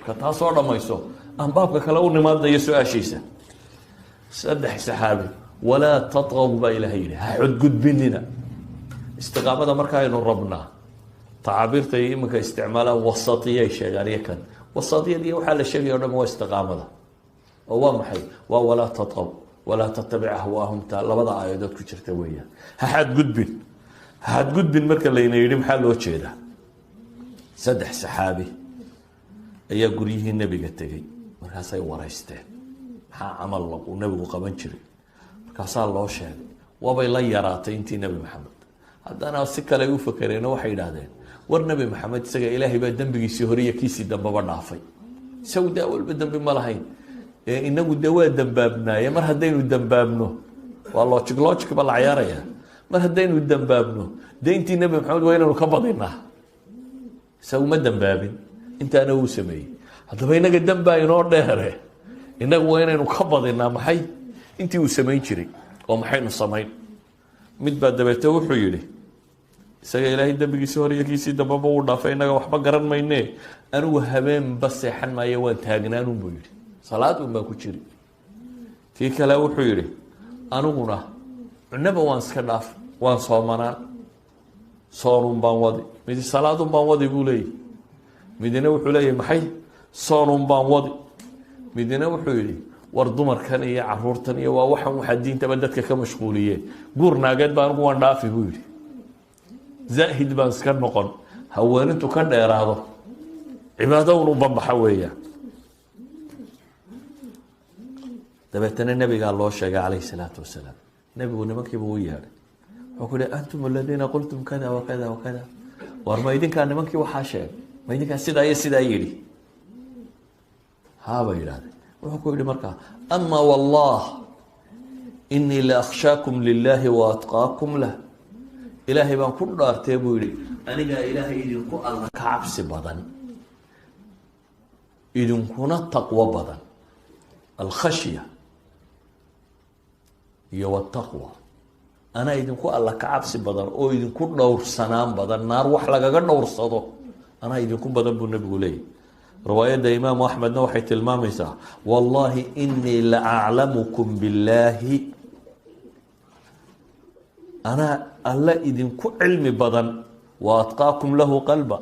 marka taa soo dhammayso aan baabka kale u nimaadayo su-aashiisa. 3 saxaabi walaa tatqaw baa ilaahay yihi, ha xodgudbinina. istiqaamada markaaynu rabnaa tacaabiirta iyo iminka isticmaalaan wasatiyay sheegaan. iyo kan wasatiyadii waxaa la sheegaya o dham waa istiqaamada. oo waa maxay? waa walaa tatqaw walaa tattabic ahwaahum. taa labada aayadood ku jirta weeyaan. ha xadgudbin. ha xadgudbin marka layna yidhi maxaa loo jeedaa? 3 saxaabi ayaa guryihii nebiga tegey, markaasay waraysteen maxaa camal uu nebigu qaban jiray. markaasaa loo sheegay. waabay la yaraatay intii nebi maxamed. haddana si kale ay u fakereenoo waxay idhaahdeen war nebi maxamed isaga ilaahay baa dembigiisii hore iyo kiisii dambaba dhaafay, isagu daa walba dembi ma lahayn. inagu de waa dambaabnaaye, mar haddaynu dambaabno waa logic ba la cayaaraya. mar haddaynu dambaabno de intii nebi maxamed waa inaynu ka badinaa. isagu ma dambaabin, intaana uu sameeyey. haddaba inaga dambaa inoo dheere, inagu waa inaynu ka badinaa maxay? intii uu samayn jiray. oo maxaynu samayn? mid baa dabeete wuxuu yihi isaga ilaahay dembigiisii hore iyo kiisii dambaba uu dhaafay, inaga waxba garan mayne, anigu habeenba seexan maayo waan taagnaanun buu yihi, salaad un baan ku jiri. kii kale wuxuu yihi aniguna cunaba waan iska dhaaf, waan soomanaan, soonun baan wadi. midi salaadun baan wadi buu leeyahy. midina wuxuu leeyahy maxay? soonun baan wadi. midina wuxuu yihi war dumarkan iyo caruurtan iyo waa waxan waxaa diintaba dadka ka mashquuliyeen, guur naageed baa anigu waan dhaafi buu yihi. zaahid baan iska noqon, haweenintu ka dheeraado, cibaado un u banbaxa weeyaan. dabeetana nabigaa loo sheegay calayhi salaatu wasalaam. nebigu nimankiiba u yeedhay, wuxuu ku yihi antum aladiina qultum kada wakada wakada. war ma idinkaa nimankii waxaa sheegay? ma idinkaa sidaa iyo sidaa yidhi? haabay yidhahdeen. wuxuu ku yihi markaa ama wallah inii la akhshaakum lilahi wa atqaakum lah. ilaahay baan ku dhaartee buu yihi anigaa ilaahay idinku alla ka cabsi badan, idinkuna taqwo badan. alkhashya iyo wataqwa, anaa idinku alla ka cabsi badan oo idinku dhowrsanaan badan. naar wax lagaga dhowrsado anaa idinku badan buu nebigu leeyahy. riwaayadda imaamu axmedna waxay tilmaamaysaa wallahi inii la aclamukum billaahi, anaa alla idinku cilmi badan wa atqaakum lahu qalba.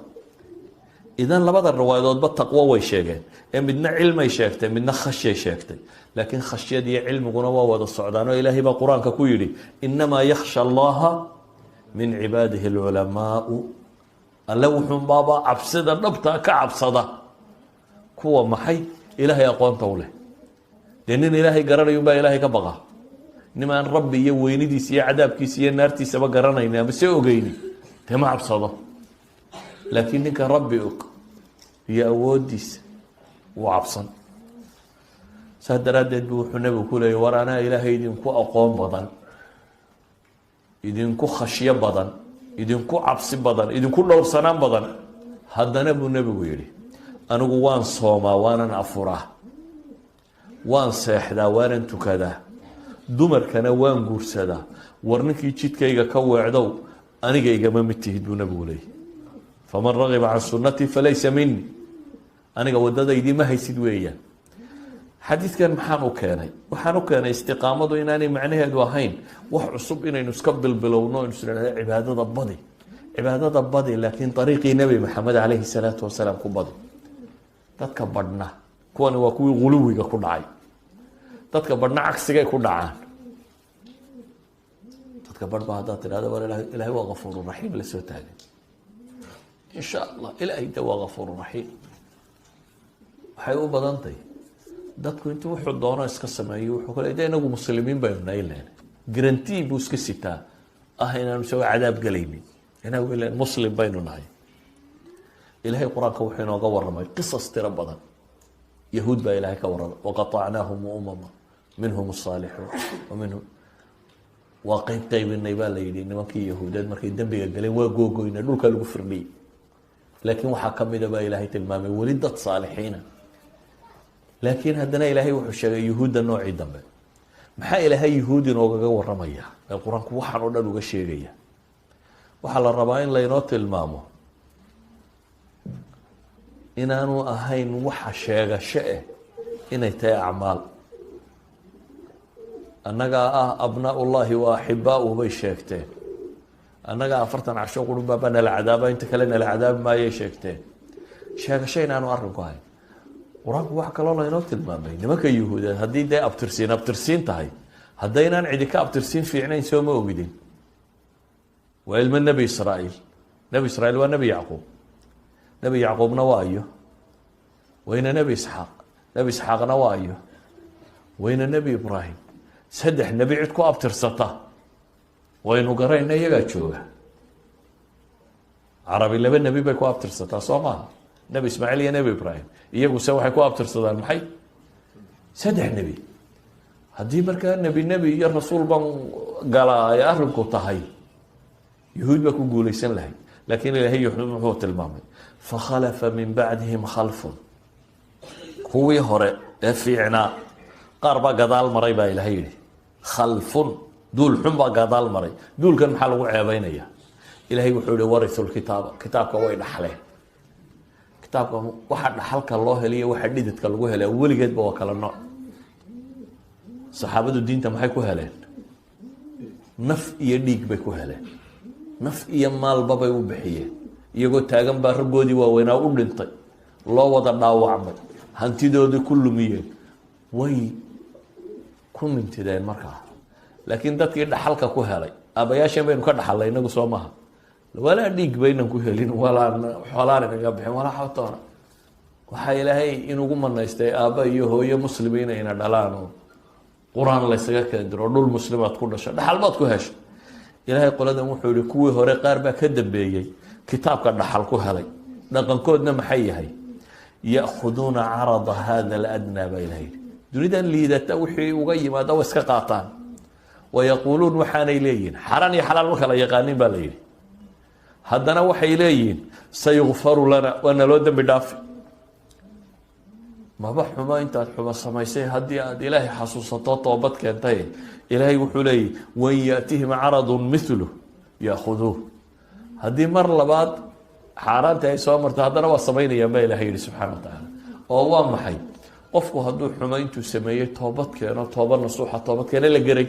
idan labada riwaayadoodba taqwo way sheegeen, ee midna cilmay sheegtay midna khashyay sheegtay, laakiin khashyad iyo cilmiguna waa wada socdaan oo ilaahay baa qur-aanka ku yidhi inamaa yakhsha allaha min cibaadihi alculamaau, alle wuxuunbaaba cabsida dhabtaa ka cabsada kuwa maxay ilaahay aqoonta u leh. dee nin ilaahay garanayunbaa ilaahay ka baqa, nimaan rabbi iyo weynidiisa iyo cadaabkiisa iyo naartiisaba garanayni ama se ogeyni dee ma cabsado. laakiin ninka rabbi og iyo awoodiisa wuu cabsan. saas daraaddeed buu wuxuu nebigu ku leeyay war anaa ilaahay idinku aqoon badan, idinku khashyo badan, idinku cabsi badan, idinku dhowrsanaan badan. haddana buu nebigu yidhi anigu waan soomaa waanan afuraa, waan seexdaa waanan tukadaa, dumarkana waan guursadaa, war ninkii jidkayga ka weecdow aniga igama mid tihid buu nebigu leeyay. faman ragiba can sunnatii falaysa minii, aniga wadadaydii ma haysid weeyaan. xadiidkan maxaan u keenay? waxaan u keenay istiqaamadu inaanay macnaheedu ahayn wax cusub inaynu iska bilbilowno inu isnahda cibaadada badi, cibaadada badi, laakiin ariiqii nebi maxamed calayhi salaatu wasalaam ku badi. dadka badhna kuwani waa kuwii guluwiga ku dhacay, dadka badhna cagsigay ku dhacaan. dadka badh ba haddaad tidhahda war ilaahay waa gafuuru raxiim la soo taagay, insha allah ilaahay de waa gafuuru raxiim. waxay u badantahy dadku intuu wuxuu doono iska sameeyo wuxuu kale de inagu muslimiin baynu nahay len garantii buu iska sitaa ah inaanu isagoo cadaab gelaynin, inagu ilan muslim baynu nahay. ilaahay qur-aanka wuxuu inooga warramay qisas tiro badan. yahuud baa ilaahay ka warramay waqatacnaahum umama minhum asaalixuun wa minhum, waa qaybinay baa la yidhi nimankii yahuudeed markay dembiga galeen waa googoyna dhulka lagu firdhiyey. laakiin waxaa ka mida baa ilaahay tilmaamay weli dad saalixiina. laakiin haddana ilaahay wuxuu sheegay yuhuudda noocii dambe. maxaa ilaahay yuhuud inoogaga warramaya ee qur-aanku waxaan oo dhan uga sheegaya? waxaa la rabaa in laynoo tilmaamo inaanu ahayn waxa sheegasho ah inay tahay acmaal. annagaa ah abnaaullaahi wa axibbaauhu bay sheegteen, annagaa 40 casho qurun baaba nala cadaaba inta kale nala cadaabi maayay sheegteen. sheegasho inaanu arrinku ahayn. qur-aanku wax kaloo laynoo tilmaamay nimanka yuhuudeed haddii dee abtirsiin tahay, haddaynaan cidi ka abtirsiin fiicnayn soo ma ogidin. waa ilmo nebi israa'iil. nebi israiil waa nebi yacquub, nebi yacquubna waa ayo wayna nebi isxaaq, nebi isxaaqna waa ayo wayna nebi ibraahim. 3 nebi cid ku abtirsata waynu garayna iyagaa jooga. carabi 2 nebi bay ku abtirsataa soo maaha, nebi ismaaciil iyo nebi ibraahim. iyaguse waxay ku abtirsadaan maxay? 3 nebi. haddii markaa nebi iyo rasuul baan galaa ay arrinku tahay, yuhuud baa ku guulaysan lahay. laakiin ilaahay muxuu tilmaamay fakhalafa min bacdihim khalfun, kuwii hore ee fiicnaa qaar baa gadaal maray baa ilaahay yidhi. khalfun, duul xun baa gadaal maray. duulkan maxaa lagu ceebaynaya? ilaahay wuxuu yihi warisu lkitaaba, kitaabka way dhaxleen. kitaabka waxa dhaxalka loo heliyo waxa dhididka lagu helay weligeedba waa kala nooc. saxaabadu diinta maxay ku heleen? naf iyo dhiig bay ku heleen, naf iyo maalba bay u bixiyeen. iyagoo taagan baa raggoodii waaweynaa u dhintay, loo wada dhaawacmay, hantidoodii ku lumiyeen, way ku mintideen markaa. laakiin dadkii dhaxalka ku helay, aabayaasheen baynu ka dhaxalay inagu soo maha, walaa dhiig baynan ku helin, walaa xoolaan inaga bixin, walaa xawtoona. waxaa ilaahay inugu manaystay aabba iyo hooyo muslimiina ina dhalaan oo qur-aan laysaga keendiro, dhul muslimaad ku dhasho, dhaxal baad ku hesho. ilaahay qoladan wuxuu yihi kuwii hore qaar baa ka dambeeyey kitaabka dhaxal ku helay. dhaqankoodna maxay yahay? ya'khuduuna carada hada aladnaa baa ilaha yidhi. dunidan liidata wixii uga yimaada wa iska qaataan. wayaquuluun waxaanay leeyihin xaraan iyo xalaal ma kala yaqaanin baa la yidhi. haddana waxay leeyihiin sayukfaru lana, waa naloo dembi dhaafi. maba xumo intaad xumo samaysay haddii aad ilaahay xasuusato toobad keentay. ilaahay wuxuu leeyahy wan yaatihim caradun milu yaakuduuh. haddii mar labaad xaaraanta ay soo marto haddana waa samaynayaan baa ilahay yihi subxana wa tacaala. oo waa maxay qofku hadduu xumayntuu sameeyey toobad keeno toobad nasuuxa toobad keeno la geray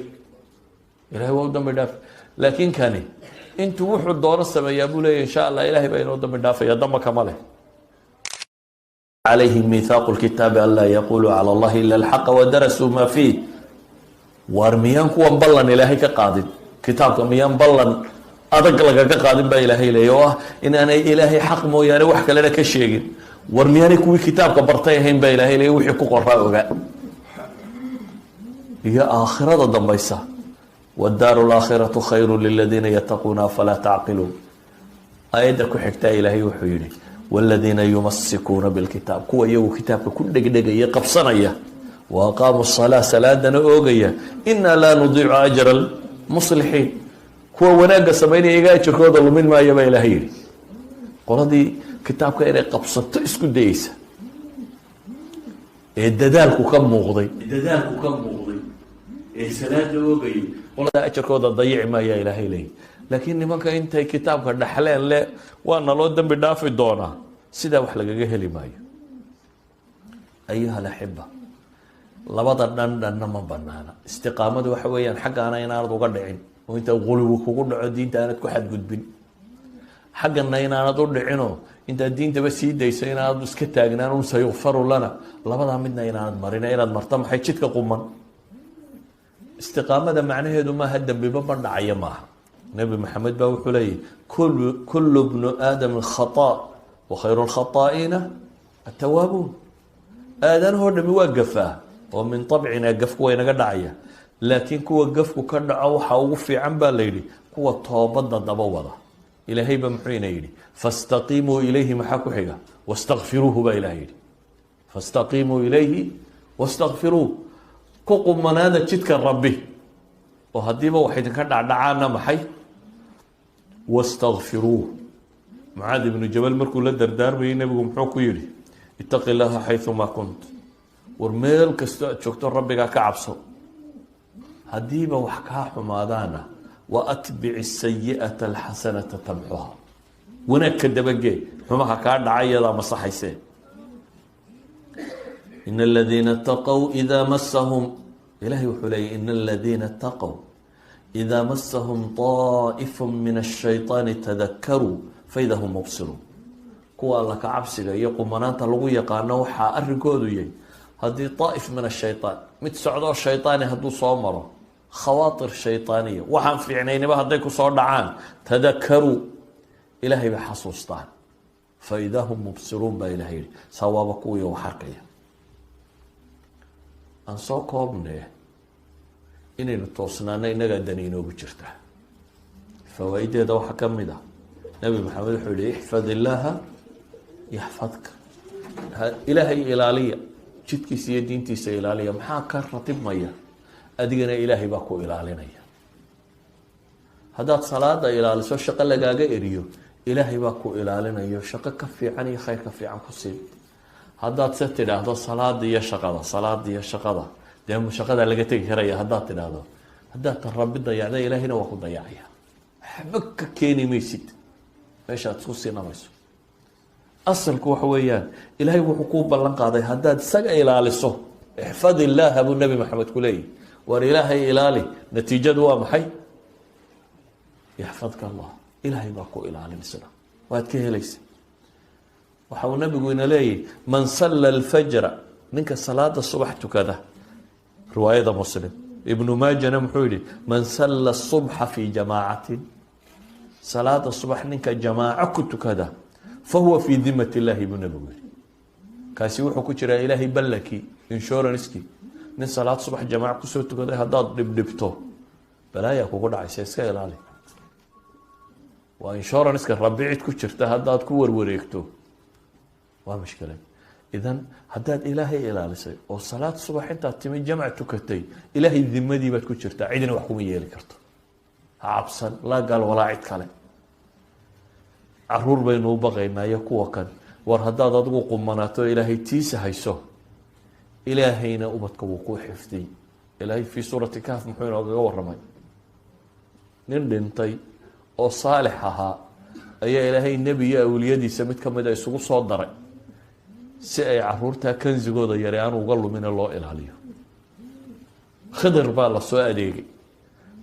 ilahay waa u dambi dhaaf laakiin kani intuu wuxuu doono sameeyaa buu leeyahy insha allah ilahay baa inoo dambi dhaafaya damba kama leh عليهم ميثاق الكتاب ألا يقولوا على الله إلا الحق ودرسوا ما فيه وارميان كوان بلن إلهي كقادم كتابك ميان بلن أدق لك كقادم با إلهي ليوه إن أنا إلهي حق مو يعني وحكا لنا كشيء وارميان كوي كتابك برتيهين با إلهي ليوه يحكو قرأوا هي آخرة ضميسة والدار الآخرة خير للذين يتقون فلا تعقلون آيدك حكتا إلهي وحيري والذين يمسكون بالكتاب كوا يو كتابك كل دقيقة قبصنية وأقاموا الصلاة سلادنا أوغية إنا لا نضيع أجر المصلحين كوا وناقة سميني إيقاي تشكوض من ما يبا إلهيري قول هذه كتابك إلي قبصت اسكو ديسة الددالكو كم مغضي سلاد أوغية قول هذا أجركوض ضيع ما يا إلهي لي laakiin nimanka intay kitaabka dhaxleen le waana loo dambi dhaafi doonaa sidaa wax lagaga heli maayo ayuha alaxiba labada dhandhanna ma banaana istiqaamadu waxa weeyaan xaggaana inaanad uga dhicin oo inta qulubi kugu dhaco diinta aanad ku xadgudbin xaggana inaanad u dhicinoo intaad diintaba sii dayso inaanad iska taagnaan un sayukfaru lana labadaa midna inaanad marina inaad marta maxay jidka quman istiqaamada macnaheedu maaha dambiba bandhacaya maaha نبي محمد باو حلي كل ابن آدم خطاء وخير الخطائين التوابون آدم هو اللي وقفه ومن طبعنا قفك وين قدعيه لكن كو قفك كدع او حوفي عن بالليلي كو توبد دبوده الهي بمحين يلي فاستقيموا اليه محاكو حيغا واستغفروه با الهي فاستقيموا اليه واستغفروه كو من هذا جدك ربي وهديبه وحيد كدع دعانا محي واستغفروه معاذ بن جبل مركو لدر دار بي نبي محوكو يري اتق الله حيث ما كنت ورميل كستو شكتو ربك كعبسو هديبه وحكا حمادانا واتبع السيئه الحسنه تمحوها ونك دبجي حماها كا دعيدا مصحيسه ان الذين اتقوا اذا مسهم إلهي وحلي إن الذين اتقوا إذا مسهم طائف من الشيطان تذكروا فإذا هم مبصرون كوا الله كعبسك يقوم منانتا لغو يقانا وحا أرقودو يي هذه طائف من الشيطان متسعدو الشيطان هدو صومرو خواطر شيطانية وحان في عينين بهديكو صور دعان تذكروا إلهي بحصوصتان فإذا هم مبصرون بإلهي سوابكو يوحرقيا aan soo koobnee inaynu toosnaano innagaa dani inoogu jirta fawaa'ideeda waxaa ka mid ah nabi maxamed wuxuu yihi ixfad illaaha yaxfadka ilaahay ilaaliya jidkiisa iyo diintiisa ilaaliya maxaa ka ratibmaya adigana ilaahay baa ku ilaalinaya haddaad salaada ilaaliso shaqo lagaaga eriyo ilaahay baa ku ilaalinayo shaqo ka fiican iyo khayr ka fiican ku sii haddaad se tidhaahdo salaada iyo shaqada dee shaqada laga tegi karaya haddaad tidhaahdo haddaad ta rabbi dayacda ilaahayna waa ku dayacaya waxba ka keeni maysid meeshaad isku siinamayso asalku waxa weeyaan ilaahay wuxuu kuu ballan qaaday haddaad isaga ilaaliso ixfad illaaha buu nabi maxamed ku leeyahy war ilaahay ilaali natiijadu waa maxay yaxfadka allah ilaahay baa ku ilaalinaysa waad ka helaysa waxa uu nabigu ina leeyahy man salla alfajra ninka salaada subax tukada riwaayada muslim ibnu maajana muxuu yihi man salla subxa fi jamaacatin salaada subax ninka jamaaco ku tukada fahuwa fi dimati illahi buu nabigu yihi kaasi wuxuu ku jiraa ilaahay ballankii inshuranskii nin salaad subax jamaaco kusoo tukaday haddaad dhibdhibto balaayaa kugu dhacaysa iska ilaali waa inshuranska rabbi cid ku jirta haddaad ku warwareegto waa mushkilad idan haddaad ilaahay ilaalisay oo salaad subax intaad timi jamc tukatay ilaahay dimadii baad ku jirtaa cidina wax kuma yeeli karto ha cabsan laa gaal walaa cid kale caruur baynu u baqaynaa iyo kuwa kan war haddaad adigu qumanaato ilaahay tiisa hayso ilaahayna ubadka wuu ku xifdiyey ilaahay fii suurati kahf muxuu inoogaga waramay nin dhintay oo saalix ahaa ayaa ilaahay nebi iyo awliyadiisa mid ka mid a isugu soo daray si ay caruurtaa kansigooda yare aan uga lumina loo ilaaliyo. Khidir baa la soo adeegay,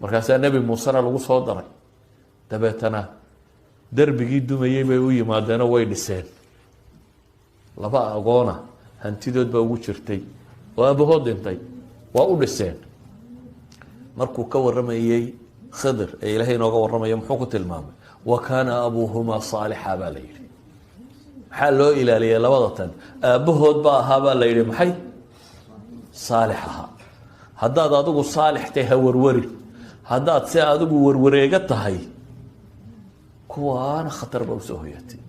markaasaa nebi muusena lagu soo daray. dabeetana darbigii dumayey bay u yimaadeenoo way dhiseen. laba agoona hantidood baa ugu jirtay oo aabahood dhintay, waa u dhiseen. markuu ka warramayey khidir ee ilaahay inooga warramaya muxuu ku tilmaamay? wa kaana abuuhumaa saalixa baa la yidhi. maxaa loo ilaaliyay labada tan? aabbahood baa ahaa baa la yidhi maxay? saalix ahaa. haddaad adigu saalix tahay ha warwarin, haddaad si adigu warwareega tahay kuwaana khatar ba usoo hoyatay.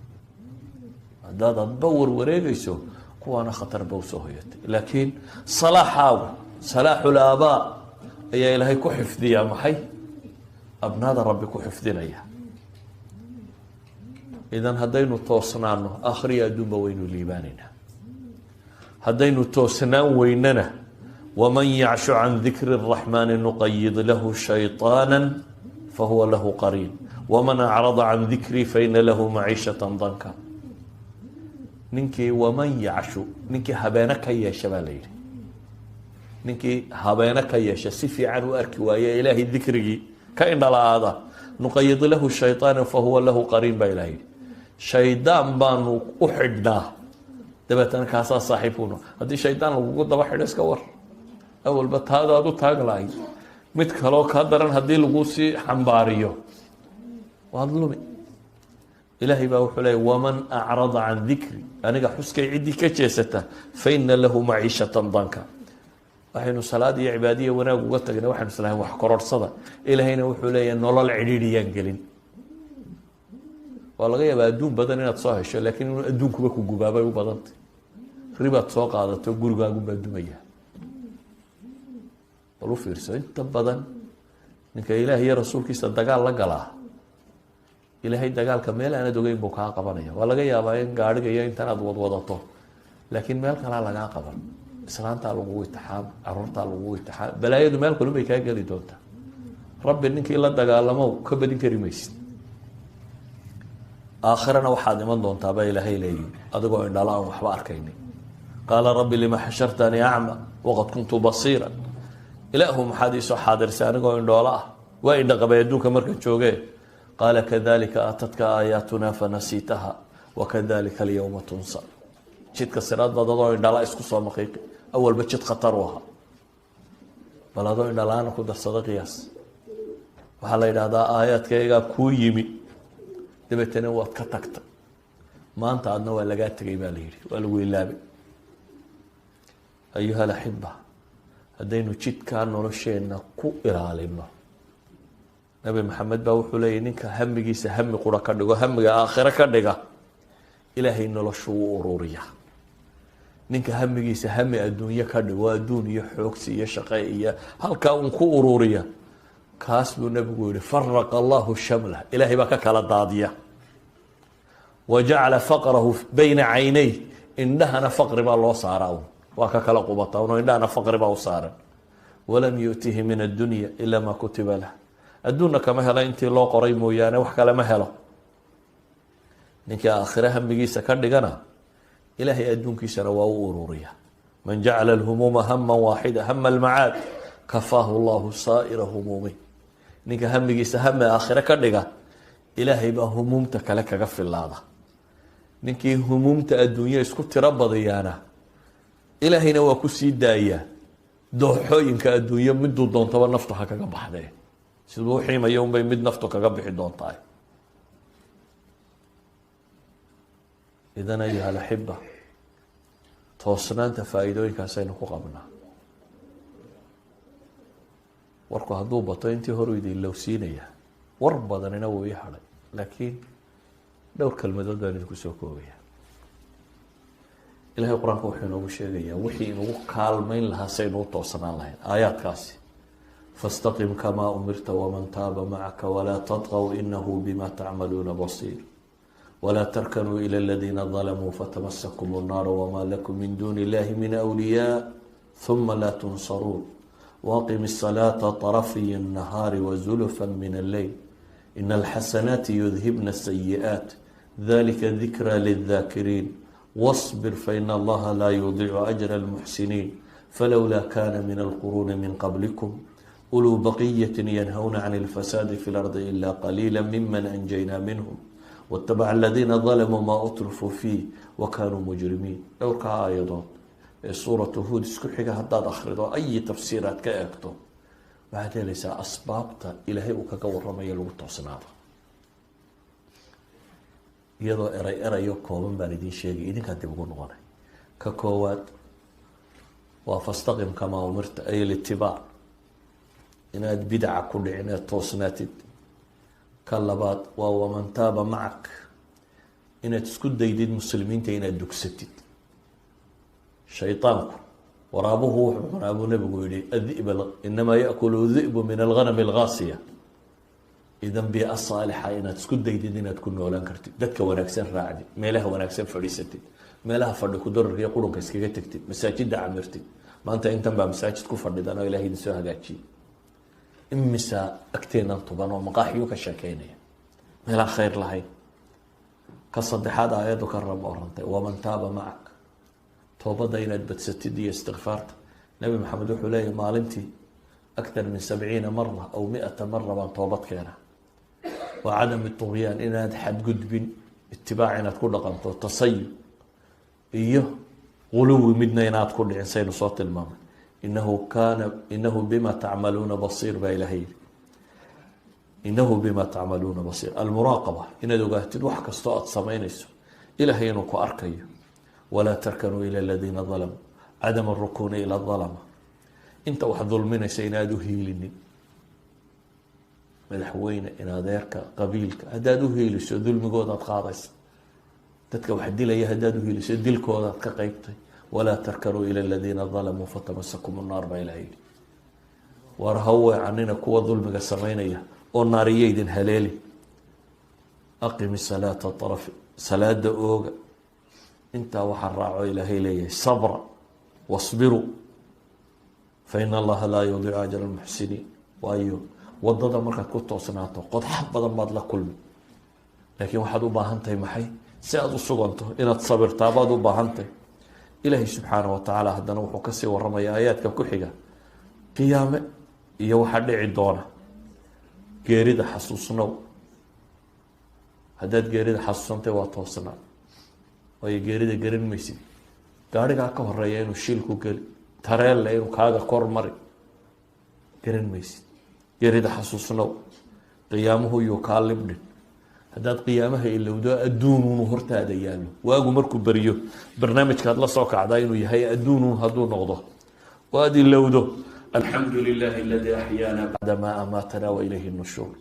haddaad adba warwareegayso kuwaana khatar ba usoo hoyatay. laakiin salaaxaagu, salaaxul aabaa ayaa ilaahay ku xifdiyaa maxay? abnaada rabbi ku xifdinaya. idan haddaynu toosnaano aakhriya adduunba waynu liibaanaynaa. haddaynu toosnaan weynana waman yacshu can dikri الraxmaani nuqayid lahu shayطaana fahuwa lahu qariin waman acrada can dikrii faina lahu maciishata danka. ninkii waman yacshu, ninkii habeeno ka yeesha baa la yidhi. ninkii habeeno ka yeesha, si fiican u arki waaye ilaahay dikrigii ka indhala-aada, nuqayid lahu shayطaana fahuwa lahu qariin baa ilaha yidhi. shaydaan baanu u xidhnaa, dabeetana kaasaa saaxiibkuno. haddii shaydaan lagugu daba xidho iska war, awalba taada aad u taag lahayd, mid kaloo kaa daran haddii lagu sii xambaariyo waad lumi. ilaahay baa wuxuu leeyay waman acrada can dikri, aniga xuskay ciddii ka jeesata faina lahu maciishatan danka. waxaynu salaad iyo cibaadiya wanaag uga tagna waxaynu islahayn wax kororhsada. ilaahayna wuxuu leeyahay nolol cidhiidhiyaan gelin. waa laga yaabaa adduun badan inaad soo hesho, laakiin inuu adduunkuba ku gubaabay u badantay. ribaad soo qaadato gurigaagunbaa dumaya. bal u fiirso, inta badan ninka ilaah iyo rasuulkiisa dagaal la galaa, ilaahay dagaalka meel aanad ogeyn buu kaa qabanaya. waa laga yaabaa in gaadhiga iyo intan aad wadwadato, laakiin meel kalaa lagaa qaban. islaantaa lagugu itixaam, caruurtaa lagugu itixaam, balaayadu meel kalun bay kaa geli doontaa. rabbi ninkii la dagaalamow ka badin kari maysid. aakhirana waxaad iman doontaabaa ilaahay leeyihi adigoo indhala aan waxba arkaynin. qaala rabbi lima xashartanii acma waqad kuntu basiira. ilaahu maxaad iisoo xaadirsay anigoo indhoola ah? waa indhaqabay adduunka marka joogee. qaala kadalika aatadka aayaatunaa fanasiitaha wakadalika alyawma tunsa. jidka siraad baad adoo indhala isku soo maqiiqi. awalba jid khatar u ahaa, bal adoo indhala-aana ku darsada qiyaas. waxaa la yidhaahdaa aayaadkaygaa kuu yimi, dabeetana waad ka tagta. maanta adna waa lagaa tegay baa la yidhi, waa lagu ilaabay. ayuha alaxiba, haddaynu jidkaa nolosheenna ku ilaalino, nabi maxamed baa wuxuu leeyahy ninka hamigiisa hami qura ka dhigo, hamiga aakhiro ka dhiga, ilaahay noloshuu u ururiya. ninka hamigiisa hami adduunyo ka dhigo, adduun iyo xoogsi iyo shaqe iyo halkaa uun ku ururiya, kaas buu nabigu yihi faraqa allahu shamlah, ilaahay baa ka kala daadiya. wajacala faqrahu bayna caynay, indhahana faqri baa loo saaraa un, waa ka kala qubata un, indhahana faqri baa u saaran. walam yu'tihi min addunya ila maa kutiba lah, adduunna kama helo intii loo qoray mooyaane wax kale ma helo. ninkii aakhire hamigiisa ka dhigana, ilaahay adduunkiisana waa u ururiya. man jacala alhumuuma hama waaxida hama almacaad kafaahu llahu saa'ira humuumi. ninka hamigiisa hame aakhire ka dhiga, ilaahay baa humuumta kale kaga filaada. ninkii humuumta adduunya isku tiro badayaana, ilaahayna waa ku sii daayaa. dooxooyinka adduunyo miduu doontaba naftu ha kaga baxdee, siduu uxiimaya unbay mid naftu kaga bixi doontaa. idan ayuha alaxiba, toosnaanta faa-iidooyinkaasaynu ku qabnaa. warku hadduu bato intii horu idin lowsiinaya, war badanina wuu ii hadhay, laakiin dhowr kelmadood baan idinku soo koobaya. ilahay qur-aanka wuxuu inoogu sheegayaa wixii inugu kaalmayn lahaa saynu u toosnaan lahayn. aayaadkaasi fastaqim kamaa umirta waman taaba macaka walaa tadqw inahu bima tacmaluuna basiir walaa tarkanuu ila aladiina dalamuu fatamasakum الnaar wma lakum min duni illahi min awliyaa ثuma laa tunsaruun waaqim الصalaaةa طرفي النahaar wزulfa min الleyl in اlxasanaati yudhibna الsayiئaaت dalika dikra lلذaakiriin واصبر فإن الله لا يضيع أجر المحسنين فلولا كان من القرون من قبلكم أولو بقية ينهون عن الفساد في الأرض إلا قليلا ممن أنجينا منهم واتبع الذين ظلموا ما أترفوا فيه وكانوا مجرمين. dhowrka aayadood ee suuratu Huud isku xiga haddaad akhrido ay tafsiiraad ka eegto waxaad helaysaa asbaabta ilaahay uu kaga warramayo lagu toosnaado iyadoo erayo kooban baan idiin sheegay idinkaa dib ugu noqonay. ka koowaad waa fastaqim kamaa umirta ay litibaac inaad bidaca ku dhicin ee toosnaatid. ka labaad waa waman taaba macak inaad isku daydid muslimiinta inaad dugsatid. shayطaanku waraabuhu wuxuu cunaa buu nabigu yihi adib inamaa yaأkulu di'bu min alghanam اlgaasiya. idan biica saalixa inaad isku daydid inaad ku noolaan kartid, dadka wanaagsan raacdid, meelaha wanaagsan fadhiisatid, meelaha fadhi ku dararka iyo qurunka iskaga tegtid, masaajida camirtid. maanta intan baa masaajid ku fadhidan oo ilahay idin soo hagaajiyey. imisa agteenan tuban oo maqaaxiyu ka sheekeynaya meelaan khayr lahayn. ka saddexaad aayaddu ka rab orantay waman taaba macak toobadda inaad badsatid iyo istikfaarta. nabi maxamed wuxuu leeyahy maalintii akthar min 70 mara aw 100 mara baan toobad keena. waa cadam tugyaan inaad xadgudbin, itibaac inaad ku dhaqanto, tasayub iyo guluwi midna inaad ku dhicin saynu soo tilmaamay. inahu bima tacmaluuna basiir baa ilahay yidhi. inahu bima tacmaluuna basiir. almuraaqaba inaad ogaatid wax kastoo aada samaynayso ilahay inuu ku arkayo. walaa tarkanuu ila aladiina dalamuu cadam arukuuni ila dalama. inta wax dulminaysa inaad u hiilinin madaxweyne in adeerka qabiilka haddaad u hiiliso dulmigoodaad qaadaysa. dadka wax dilaya haddaad u hiiliso dilkoodaad ka qeybtay. walaa tarkanuu ila aladiina dalamuu fatamasakum nnaar baa ilaha yidhi. war ha weecanina kuwa dulmiga samaynaya oo naariyaydin haleeli. aqimi salaata arafi salaada ooga. intaa waxaa raaco ilaahay leeyahay sabra wasbiruu faina allaha laa yudiicu ajra almuxsiniin. waayo wadada markaad ku toosnaato qodxa badan baad la kulmi, laakiin waxaad u baahan tahay maxay? si aada u suganto inaad sabirtaa baad u baahan tahay. ilaahay subxaana wa tacaala haddana wuxuu kasii waramaya aayaadka ku xiga qiyaame iyo waxaa dhici doona. geerida xasuusnow. haddaad geerida xasuusantay waa toosnaa, waayo geerida garan maysid. gaarigaa ka horeeya inuu shilku geli, tareelle inuu kaaga kor mari, garan maysid. geerida xasuusnow. qiyaamuhu yuu kaa libdhin. haddaad qiyaamaha ilowdo adduunuunu hortaada yaallo. waagu markuu beriyo barnaamijkaad la soo kacdaa inuu yahay adduunuun hadduu noqdo oo aada ilowdo alxamdu lilahi aladii axyaana bacda maa amaatana wa ilayhi nushuur.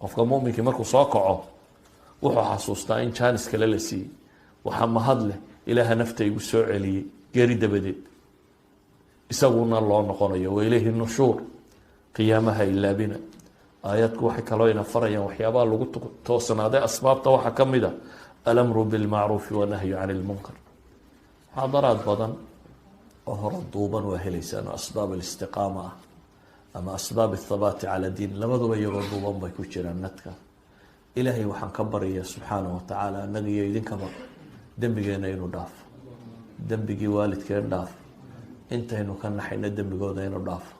qofka muminkii markuu soo kaco wuxuu xasuustaa in jaanis kale la siiyey. waxaa mahad leh ilaaha nafta igu soo celiyey geeri dabadeed, isaguna loo noqonayo wa ilayhi nushuur. qiyaamaha ilaabina. aayadku waxay kaloo ina farayaan waxyaabaha lagu toosnaaday asbaabta waxaa ka mid a alamru bilmacruufi wanahyu can ilmunkar. muxaadaraad badan oo hore duuban waa helaysaan oo asbaab alistiqaama ah ama asbaab athabaati cala diin, labaduba iyagoo duuban bay ku jiraan nadka. ilaahay waxaan ka barya subxaana wa tacaala annaga iyo idinkaba dembigeena inuu dhaafo, dembigii waalidkeen dhaafo, intaynu ka naxayna dembigooda inuu dhaafo,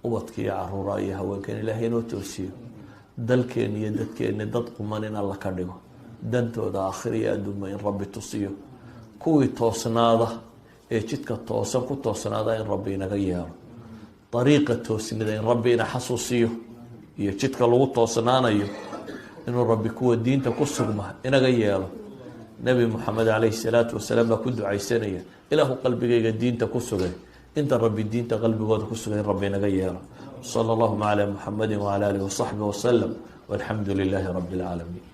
ubadka iyo caruura iyo haweenkeen ilaahay inoo toosiyo, dalkeen iyo dadkeeni dad quman in alla ka dhigo, dantooda aakhir iyo adduunba in rabbi tusiyo, kuwii toosnaada ee jidka toosan ku toosnaada in rabbi inaga yeelo, dariiqa toosnida in rabbi ina xasuusiyo iyo jidka lagu toosnaanayo inuu rabbi kuwa diinta ku sugma inaga yeelo. nabi moxamed calayhi salaatu wasalaam baa ku ducaysanaya ilaahu qalbigayga diinta ku sugay. inta rabbi diinta qalbigooda ku sugay in rabbi inaga yeelo. sala allahuma calaa muxamadi wacala aalihi wasaxbihi wasalam walxamdu lilaahi rabbi alcaalamiin.